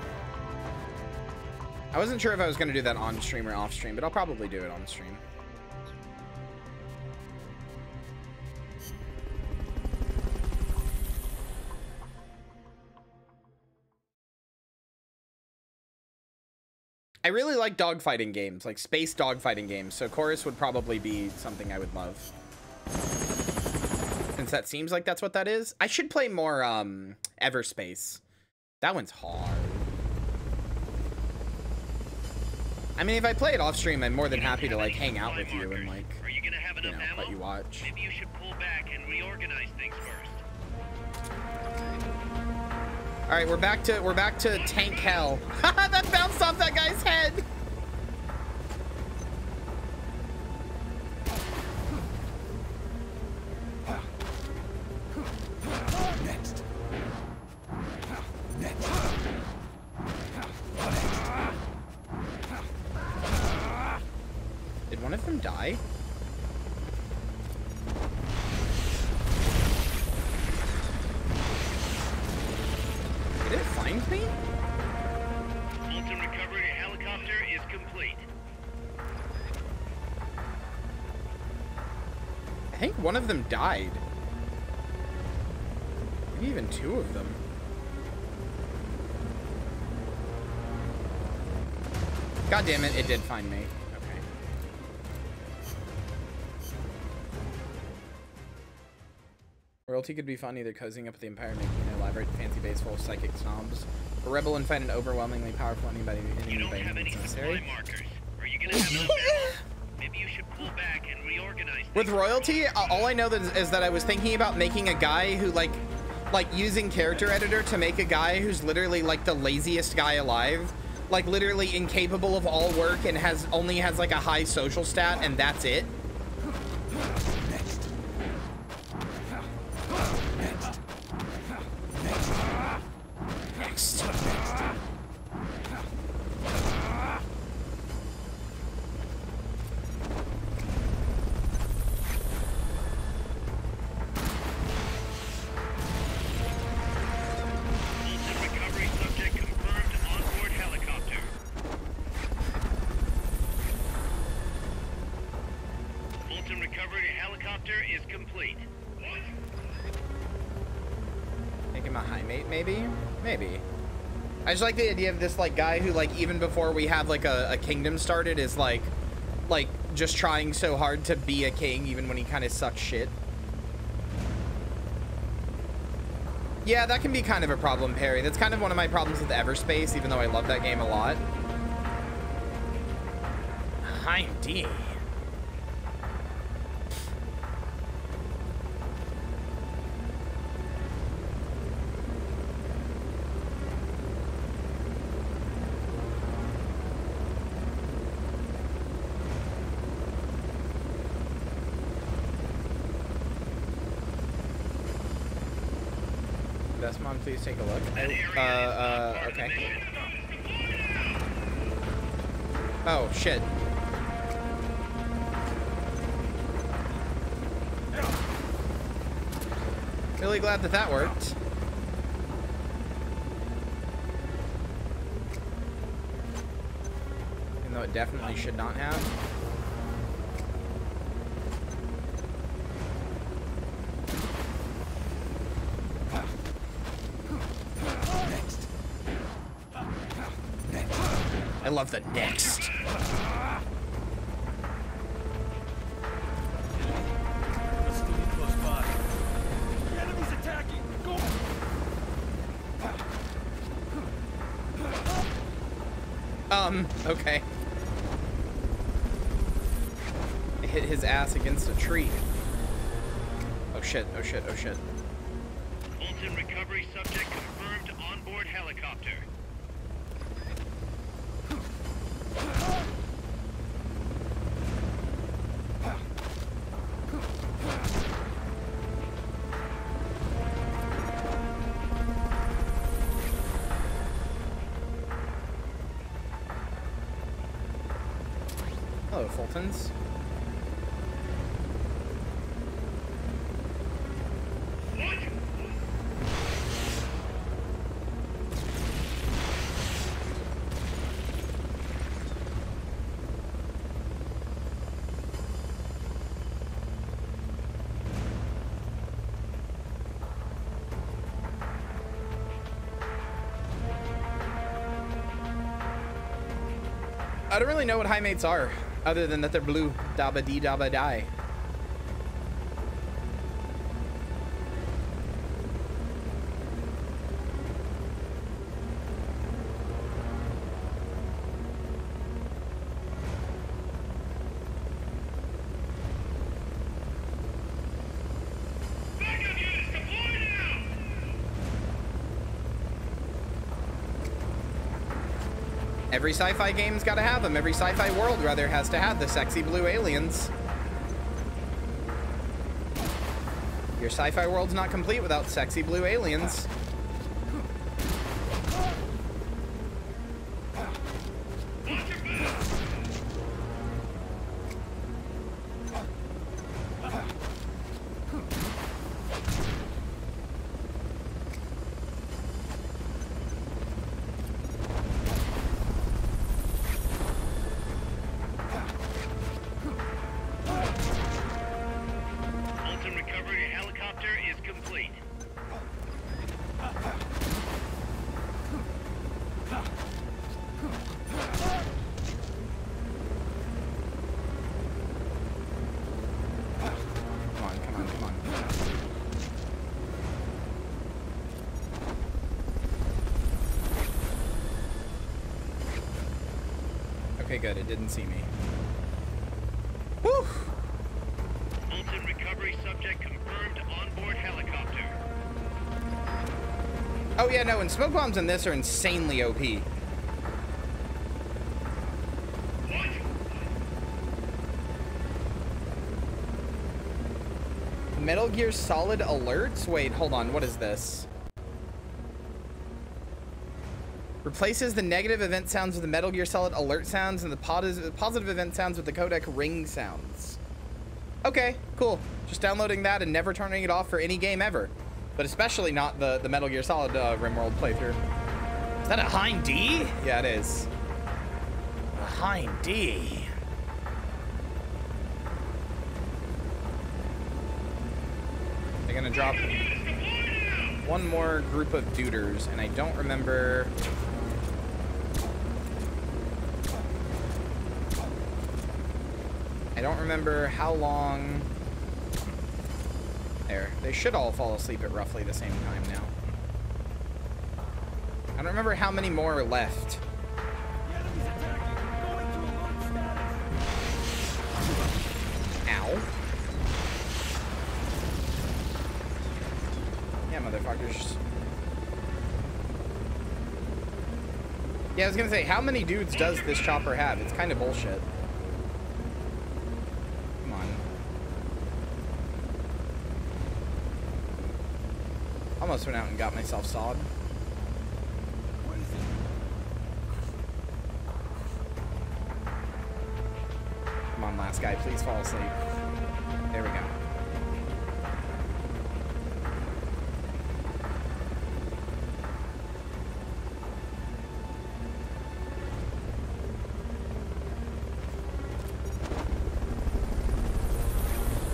I wasn't sure if I was going to do that on stream or off stream, but I'll probably do it on stream. I really like dogfighting games, like space dogfighting games, so Chorus would probably be something I would love. Since that seems like that's what that is. I should play more Everspace. That one's hard. I mean, if I play it off stream, I'm more than happy to like hang out with you and like, you know, let you watch. Maybe you should pull back and reorganize things first. All right, we're back to tank hell. That bounced off that guy's head. Next. Did one of them die? Did it find me? Fulton recovery helicopter is complete. I think one of them died. Maybe even two of them. God damn it, it did find me. Okay. Royalty could be fun, either cozying up with the Empire, making an elaborate fancy base full of psychic snobs, or rebel and fight an overwhelmingly powerful enemy by any means necessary. Are you gonna have Maybe you should pull back and reorganize. With Royalty, all I know is that I was thinking about making a guy who like using character editor to make a guy who's literally like the laziest guy alive, like literally incapable of all work and only has like a high social stat, and that's it. Next. Recovery subject confirmed onboard helicopter. Fulton recovery helicopter is complete. What? Make him a high mate, maybe? Maybe. I just like the idea of this like guy who like even before we have like a kingdom started is like just trying so hard to be a king even when he kind of sucks shit. Yeah, that can be kind of a problem, Perry. That's kind of one of my problems with Everspace, even though I love that game a lot. Hind-D. Vesmon, please take a look. Okay. Oh, shit. Really glad that that worked. Even though it definitely should not have. I love the next. Okay. I hit his ass against a tree. Oh shit, oh shit, oh shit. Fulton recovery subject confirmed onboard helicopter. Hello, Fultons. I don't really know what high mates are, other than that they're blue. Dabba dee dabba die. Every sci-fi game's gotta have them. Every sci-fi world, rather, has to have the sexy blue aliens. Your sci-fi world's not complete without sexy blue aliens. Okay, good. It didn't see me. Whew! Fulton recovery subject confirmed onboard helicopter. Oh yeah, no, and smoke bombs in this are insanely OP. What? Metal Gear Solid alerts? Wait, hold on. What is this? Replaces the negative event sounds with the Metal Gear Solid alert sounds and the positive event sounds with the codec ring sounds. Okay, cool. Just downloading that and never turning it off for any game ever. But especially not the Metal Gear Solid RimWorld playthrough. Is that a Hind-D? Yeah, it is. A Hind-D. They're gonna drop one more group of duders, and I don't remember... I don't remember how long... There. They should all fall asleep at roughly the same time now. I don't remember how many more are left. Ow. Yeah, motherfuckers. Yeah, I was gonna say, how many dudes does this chopper have? It's kind of bullshit. Almost went out and got myself sawed. Come on, last guy, please fall asleep. There we go.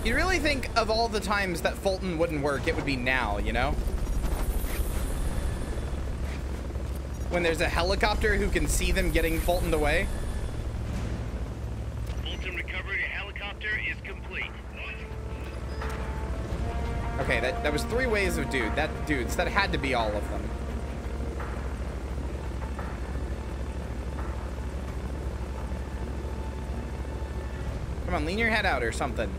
You really think of all the times that Fulton wouldn't work, it would be now, you know? When there's a helicopter who can see them getting Fultoned away. Fulton recovery helicopter is complete. Okay, that was 3 waves of dudes. That had to be all of them. Come on, lean your head out or something.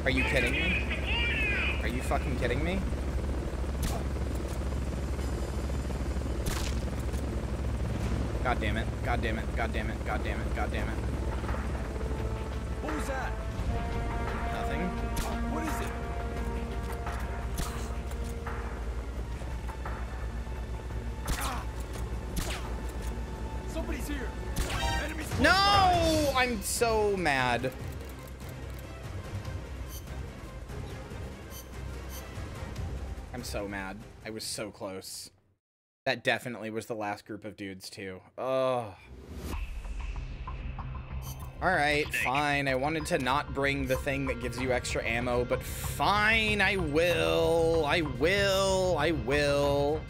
Are you kidding me? Are you fucking kidding me? God damn it. God damn it. God damn it. God damn it. God damn it. What was that? Nothing. What is it? Ah! Somebody's here. Enemies. No! I'm so mad. I'm so mad. I was so close. That definitely was the last group of dudes, too. Oh. Alright, fine. I wanted to not bring the thing that gives you extra ammo, but fine, I will. I will. I will.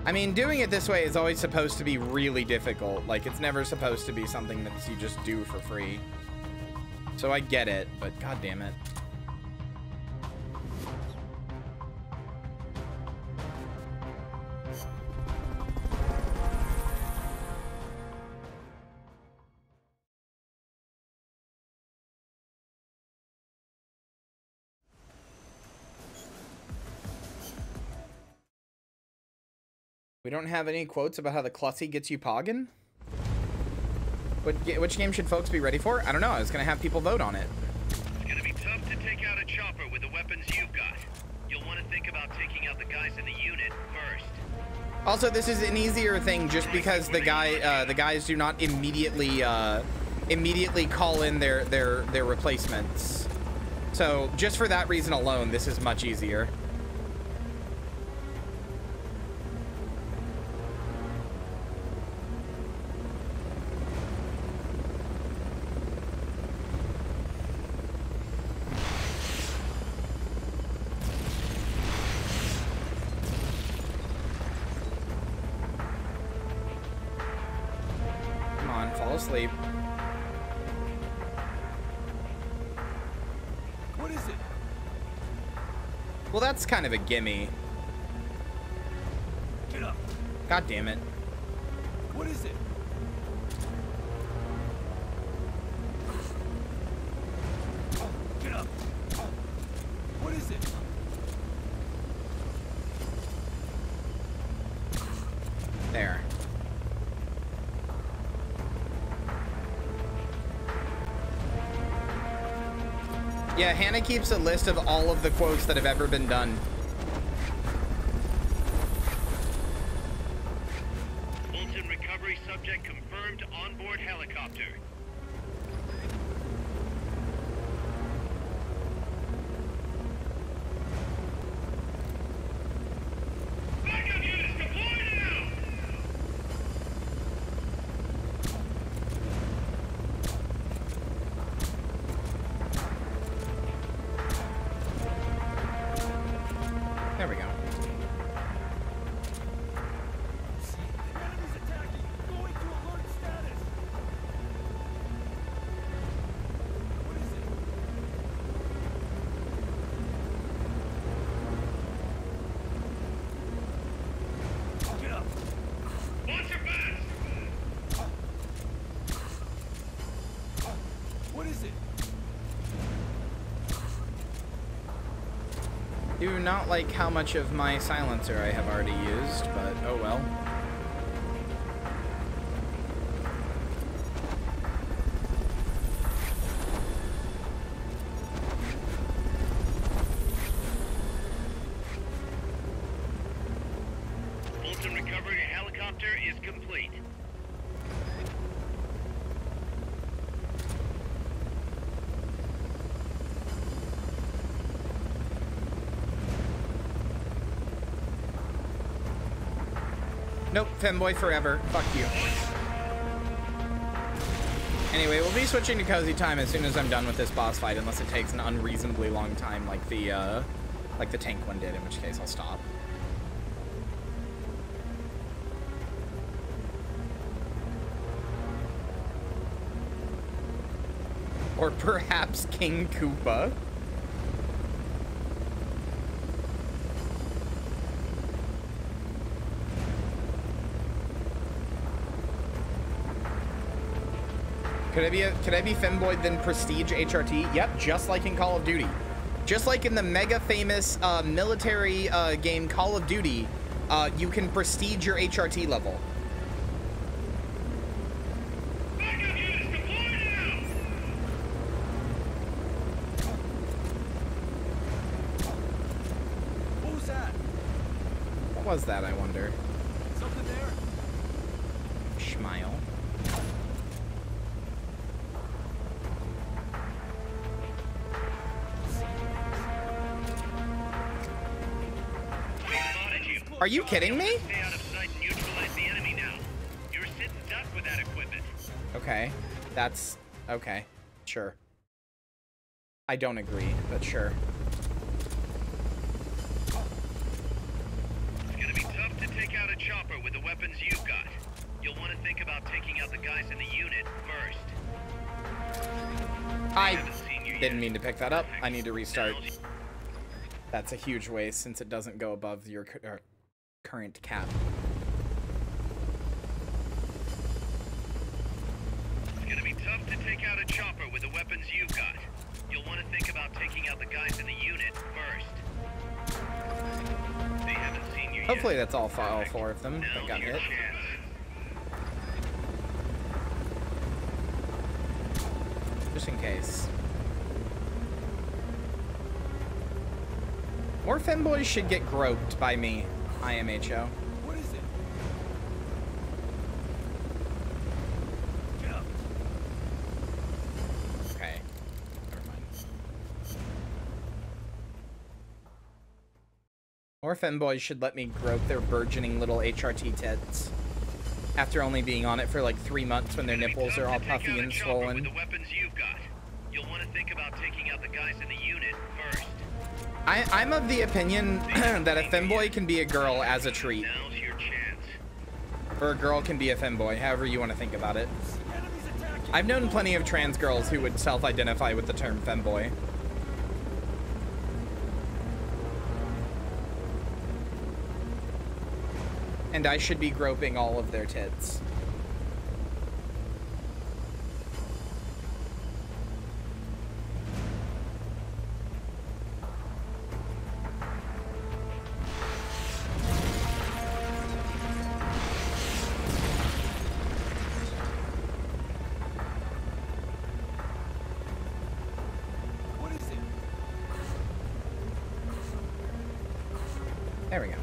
I mean, doing it this way is always supposed to be really difficult. Like, it's never supposed to be something that you just do for free. So I get it, but god damn it. We don't have any quotes about how the Clussy gets you poggin'? Which game should folks be ready for? I don't know. I was going to have people vote on it. It's going to be tough to take out a chopper with the weapons you've got. You'll want to think about taking out the guys in the unit first. Also, this is an easier thing just because the guys do not immediately call in their replacements. So just for that reason alone, this is much easier. Sleep. What is it? Well, that's kind of a gimme. Get up. God damn it. What is it? Get up. What is it? There. Yeah, Hannah keeps a list of all of the quotes that have ever been done. Fulton recovery subject confirmed onboard helicopter. Backup units deployed now! There we go. Enemies attacking. Going to alert status. What is it? Get up. Launcher fast! What is it? Do not like how much of my silencer I have already used, but oh well. System recovery helicopter is complete. Nope, femboy forever. Fuck you. Anyway, we'll be switching to cozy time as soon as I'm done with this boss fight, unless it takes an unreasonably long time like the tank one did, in which case I'll stop. Or perhaps King Koopa. Could I be femboy then prestige HRT? Yep, just like in Call of Duty. Just like in the mega famous military game Call of Duty, you can prestige your HRT level. What was that? What was that, I wonder? Something there? Schmile. Are you kidding me? Stay out of sight and neutralize the enemy now. You're sitting duck with that equipment. Okay. That's... okay. Sure. I don't agree, but sure. It's gonna be tough to take out a chopper with the weapons you've got. You'll want to think about taking out the guys in the unit first. I didn't mean to pick that up. I need to restart. That's a huge waste since it doesn't go above your current cap. It's gonna be tough to take out a chopper with the weapons you've got. You'll want to think about taking out the guys in the unit first. They haven't seen you yet. Hopefully that's all four of them that got hit. Just in case. More femboys should get groped by me, IMHO. What is it? Get up. Okay. Never mind. More femboys should let me grope their burgeoning little HRT tits. After only being on it for like 3 months when their nipples are all puffy and swollen. With the weapons you've got. You'll want to think about taking out the guys in the unit first. I'm of the opinion that a femboy can be a girl as a treat. Now's your chance. Or a girl can be a femboy, however you want to think about it. I've known plenty of trans girls who would self-identify with the term femboy. And I should be groping all of their tits. There we go.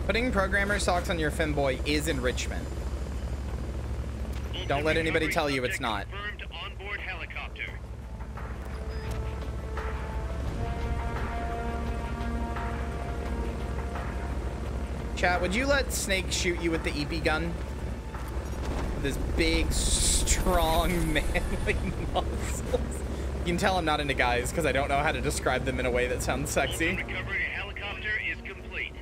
Putting programmer socks on your femboy is enrichment. Don't let anybody tell you it's not. Confirmed onboard helicopter. Chat, would you let Snake shoot you with the EP gun? This big, strong, manly muscles. You can tell I'm not into guys because I don't know how to describe them in a way that sounds sexy. Recovery helicopter is complete.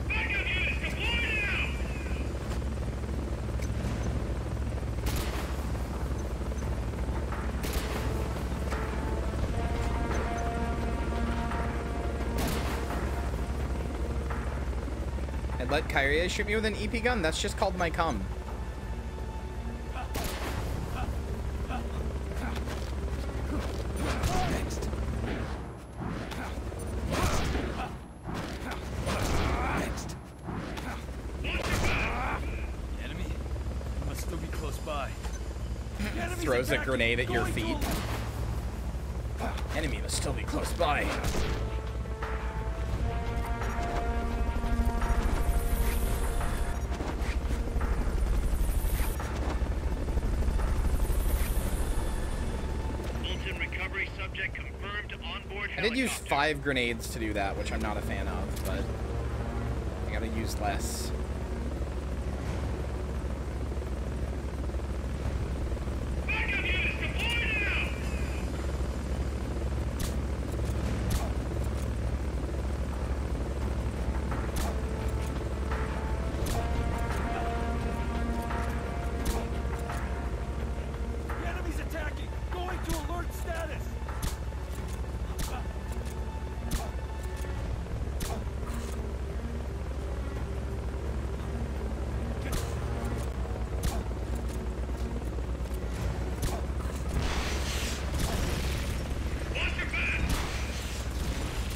Backup units deployed now. And let Kyria shoot me with an EP gun? That's just called my cum. throws a grenade at your feet. Enemy must still be close by. Recovery subject confirmed onboard I did use 5 grenades to do that, which I'm not a fan of, but I gotta use less.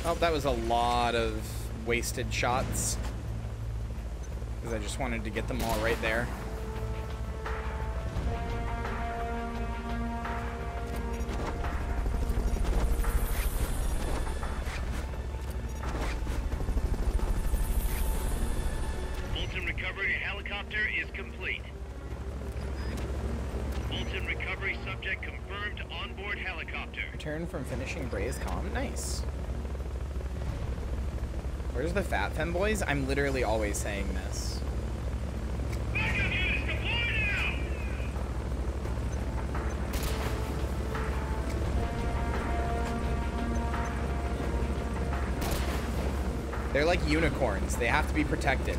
Oh, that was a lot of wasted shots. Because I just wanted to get them all right there. Fulton recovery helicopter is complete. Fulton recovery subject confirmed onboard helicopter. Return from finishing Bray's comm. Nice. Where's the fat femboys? I'm literally always saying this. They're like unicorns. They have to be protected.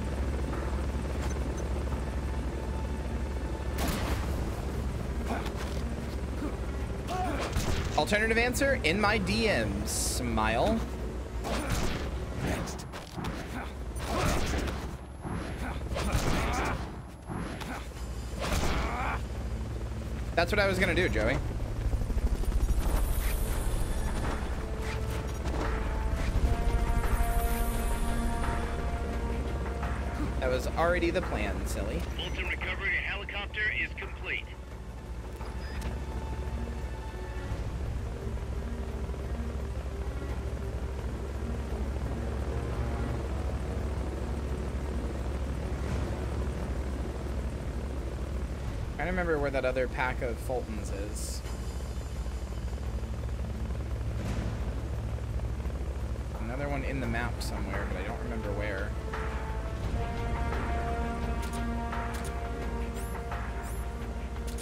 Alternative answer, in my DMs. Smile. That's what I was gonna do, Joey. That was already the plan, silly. Fulton recovery helicopter is complete. I don't remember where that other pack of Fultons is. Another one in the map somewhere, but I don't remember where.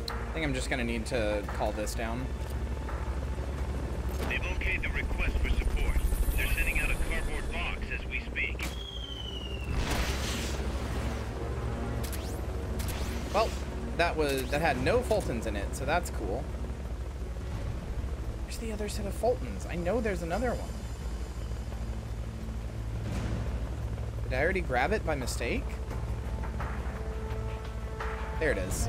I think I'm just gonna need to call this down. They've okayed the request for support. They're sending out a cardboard box as we speak. Well, that had no Fultons in it, so that's cool. Where's the other set of Fultons? I know there's another one. Did I already grab it by mistake? There it is.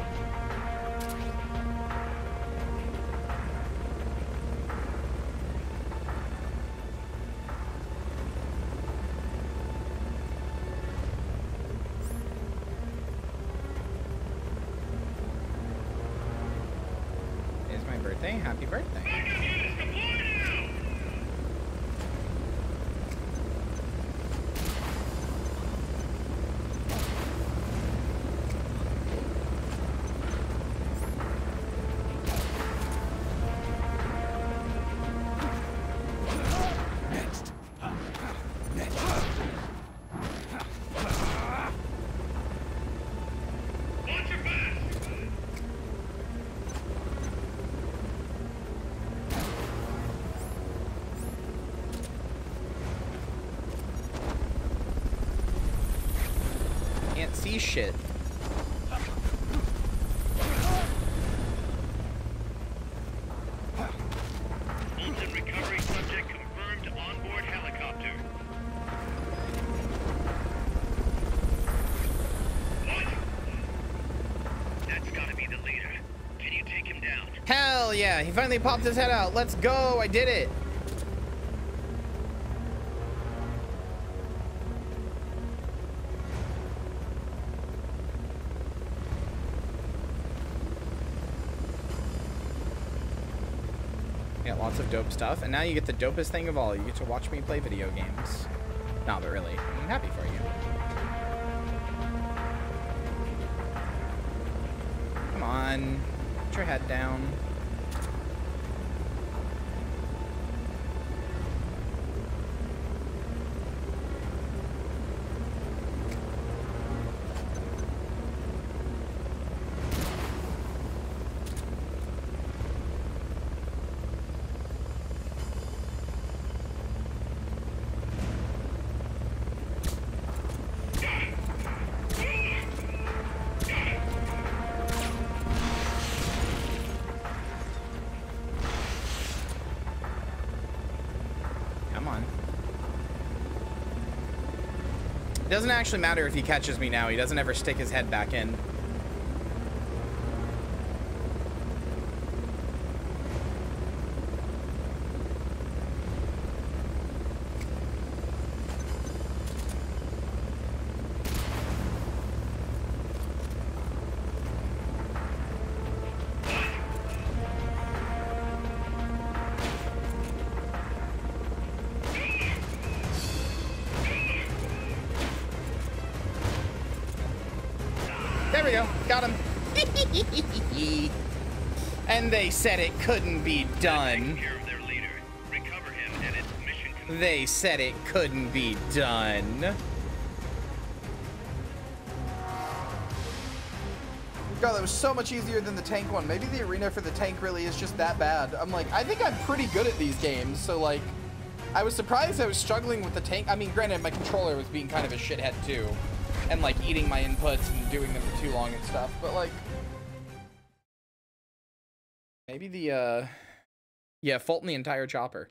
Happy birthday. See shit. Fulton recovery subject confirmed onboard helicopter. What? That's gotta be the leader. Can you take him down? Hell yeah, he finally popped his head out. Let's go, I did it. lots of dope stuff. And now you get the dopest thing of all. You get to watch me play video games. No, but really, I'm happy for you. Come on. Put your head down. It doesn't actually matter if he catches me now. He doesn't ever stick his head back in. There we go. Got him. And they said it couldn't be done. They said it couldn't be done. God, that was so much easier than the tank one. Maybe the arena for the tank really is just that bad. I'm like, I think I'm pretty good at these games, so like, I was surprised I was struggling with the tank. I mean, granted, my controller was being kind of a shithead too. And like eating my inputs and doing them for too long and stuff, but like maybe the yeah, fault in the entire chopper.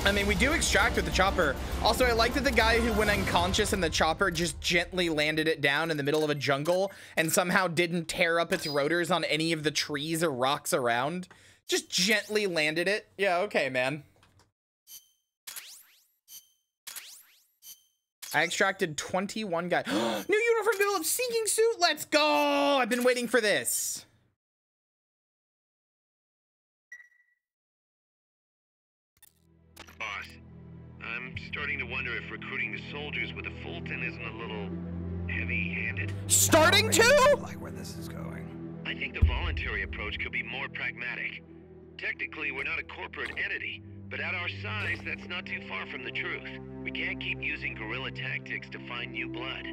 I mean, we do extract with the chopper. Also, I like that the guy who went unconscious in the chopper just gently landed it down in the middle of a jungle and somehow didn't tear up its rotors on any of the trees or rocks around. Just gently landed it. Yeah, okay, man. I extracted 21 guys. New uniform build, sinking suit. Let's go. I've been waiting for this. Boss, I'm starting to wonder if recruiting the soldiers with a Fulton isn't a little heavy-handed. Starting to? Like where this is going. I think the voluntary approach could be more pragmatic. Technically, we're not a corporate entity, but at our size, that's not too far from the truth. We can't keep using guerrilla tactics to find new blood.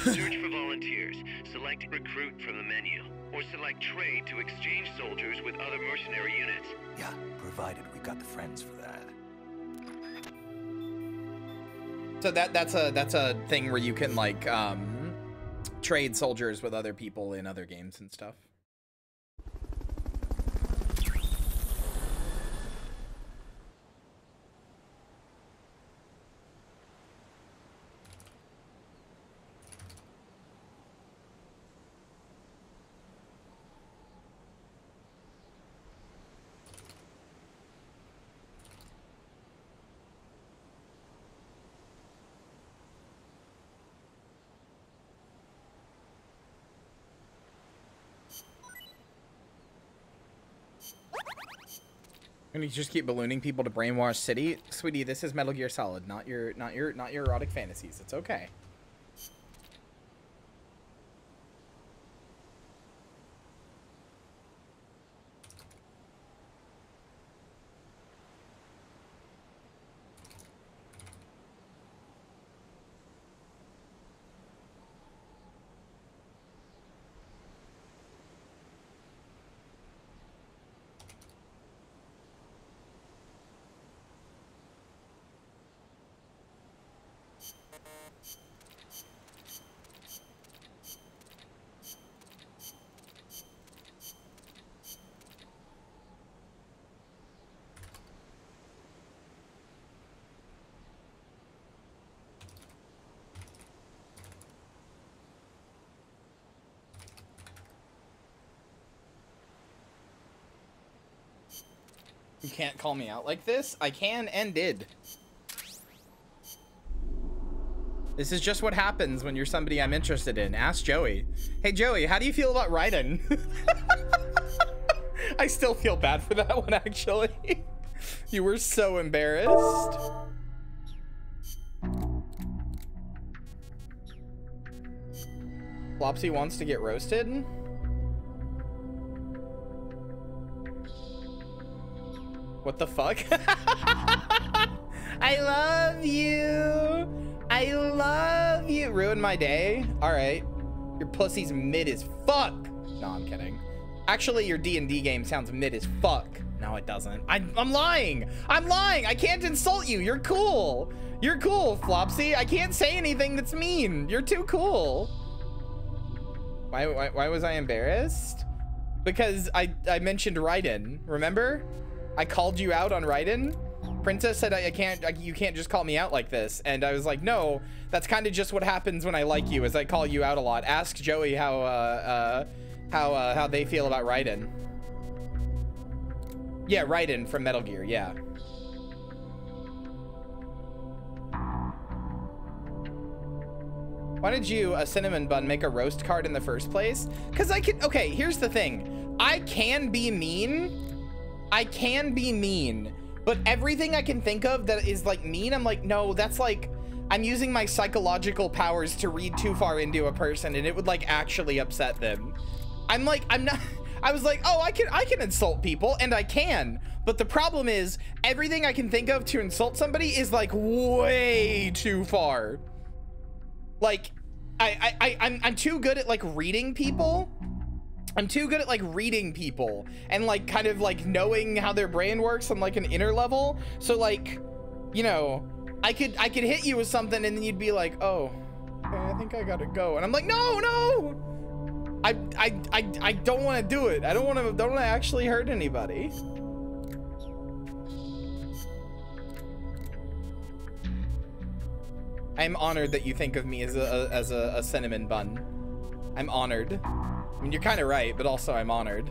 Search for volunteers, select recruit from the menu, or select trade to exchange soldiers with other mercenary units. Yeah, provided we've got the friends for that. So that's a thing where you can like trade soldiers with other people in other games and stuff. And you just keep ballooning people to brainwash city, sweetie. This is Metal Gear Solid, not your erotic fantasies. It's okay. You can't call me out like this. I can and did. This is just what happens when you're somebody I'm interested in. Ask Joey. Hey, Joey, how do you feel about Raiden? I still feel bad for that one, actually. You were so embarrassed. Flopsy wants to get roasted. What the fuck? I love you. I love you. Ruined my day. All right. Your pussy's mid as fuck. No, I'm kidding. Actually, your D&D game sounds mid as fuck. No, it doesn't. I'm lying. I'm lying. I can't insult you. You're cool. You're cool, Flopsy. I can't say anything that's mean. You're too cool. Why was I embarrassed? Because I mentioned Raiden. Remember? I called you out on Raiden. Princess said you can't just call me out like this, and I was like, no, that's kind of just what happens when I like you, is I call you out a lot. Ask Joey how they feel about Raiden. Yeah, Raiden from Metal Gear, yeah. Why did you, a cinnamon bun, make a roast card in the first place? Because I can, okay, here's the thing. I can be mean. I can be mean. But everything I can think of that is like mean, I'm like, no, that's like, I'm using my psychological powers to read too far into a person and it would like actually upset them. I'm like, I'm not, I was like, oh, I can insult people, and I can. But the problem is everything I can think of to insult somebody is like way too far. Like, I'm too good at like reading people. I'm too good at like reading people and like kind of like knowing how their brain works on like an inner level. So like, you know, I could hit you with something and then you'd be like, oh, okay, I think I gotta go. And I'm like, no. I don't want to do it. I don't want to actually hurt anybody. I'm honored that you think of me as a cinnamon bun. I'm honored. I mean, you're kind of right, but also I'm honored.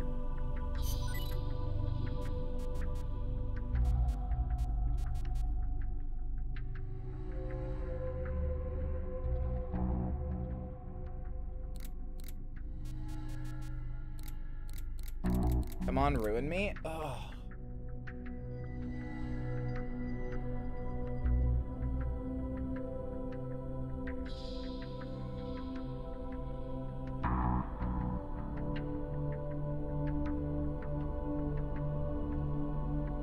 Come on, ruin me. Oh.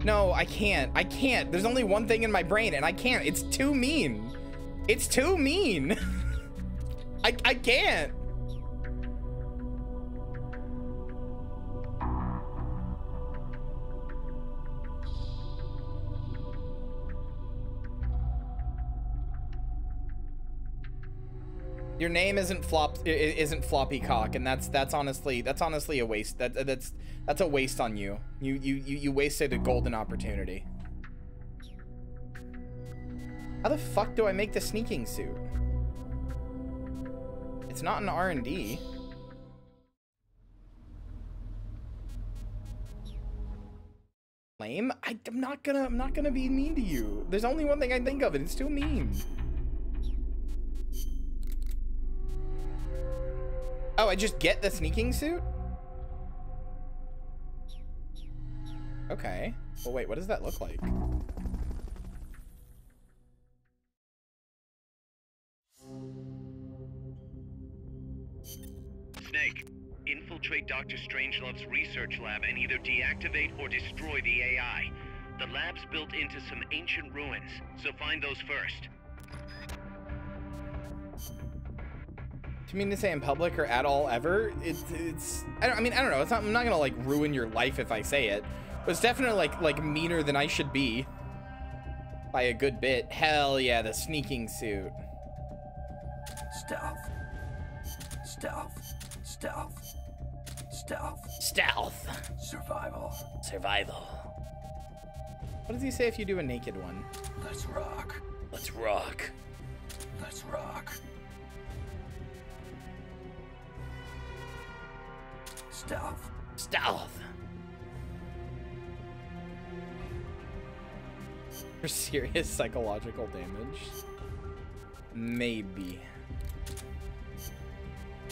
No, I can't. I can't. There's only one thing in my brain and I can't. It's too mean. It's too mean. I can't. Your name isn't Floppy Cock, and that's honestly a waste. That's a waste on you. You wasted a golden opportunity. How the fuck do I make the sneaking suit? It's not an R&D. Lame. I'm not gonna be mean to you. There's only one thing I think of, and it's too mean. Oh, I just get the sneaking suit? Okay. Well, wait, what does that look like? Snake, infiltrate Dr. Strangelove's research lab and either deactivate or destroy the AI. The lab's built into some ancient ruins, so find those first. Do you mean to say in public or at all ever? I don't know. It's not, I'm not gonna like ruin your life if I say it, but it's definitely like meaner than I should be by a good bit. Hell yeah, the sneaking suit. Stealth. Stealth. Stealth. Stealth. Stealth. Survival. Survival. What does he say if you do a naked one? Let's rock. Let's rock. Let's rock. Stealth. Stealth. For serious psychological damage? Maybe.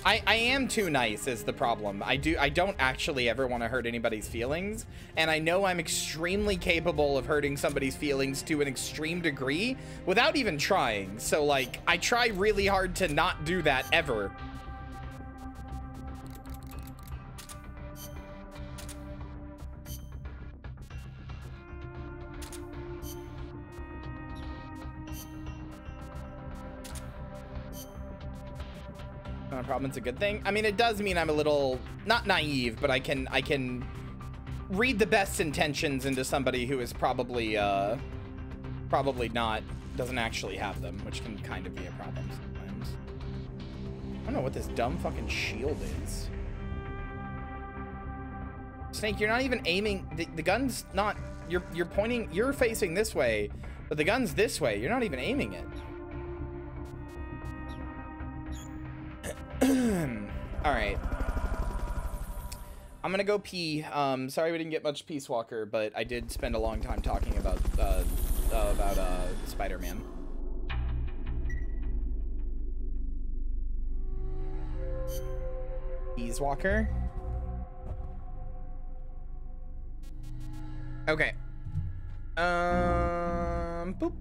I am too nice is the problem. I don't actually ever want to hurt anybody's feelings, and I know I'm extremely capable of hurting somebody's feelings to an extreme degree without even trying. So like, I try really hard to not do that ever. Not a problem, it's a good thing. I mean, it does mean I'm a little, not naive, but I can read the best intentions into somebody who is probably not, doesn't actually have them, which can kind of be a problem sometimes. I don't know what this dumb fucking shield is. Snake, you're not even aiming, the gun's not, you're pointing, you're facing this way, but the gun's this way. You're not even aiming it. All right, I'm gonna go pee. Sorry we didn't get much Peace Walker, but I did spend a long time talking about Spider-Man. Peace Walker. Okay. Boop.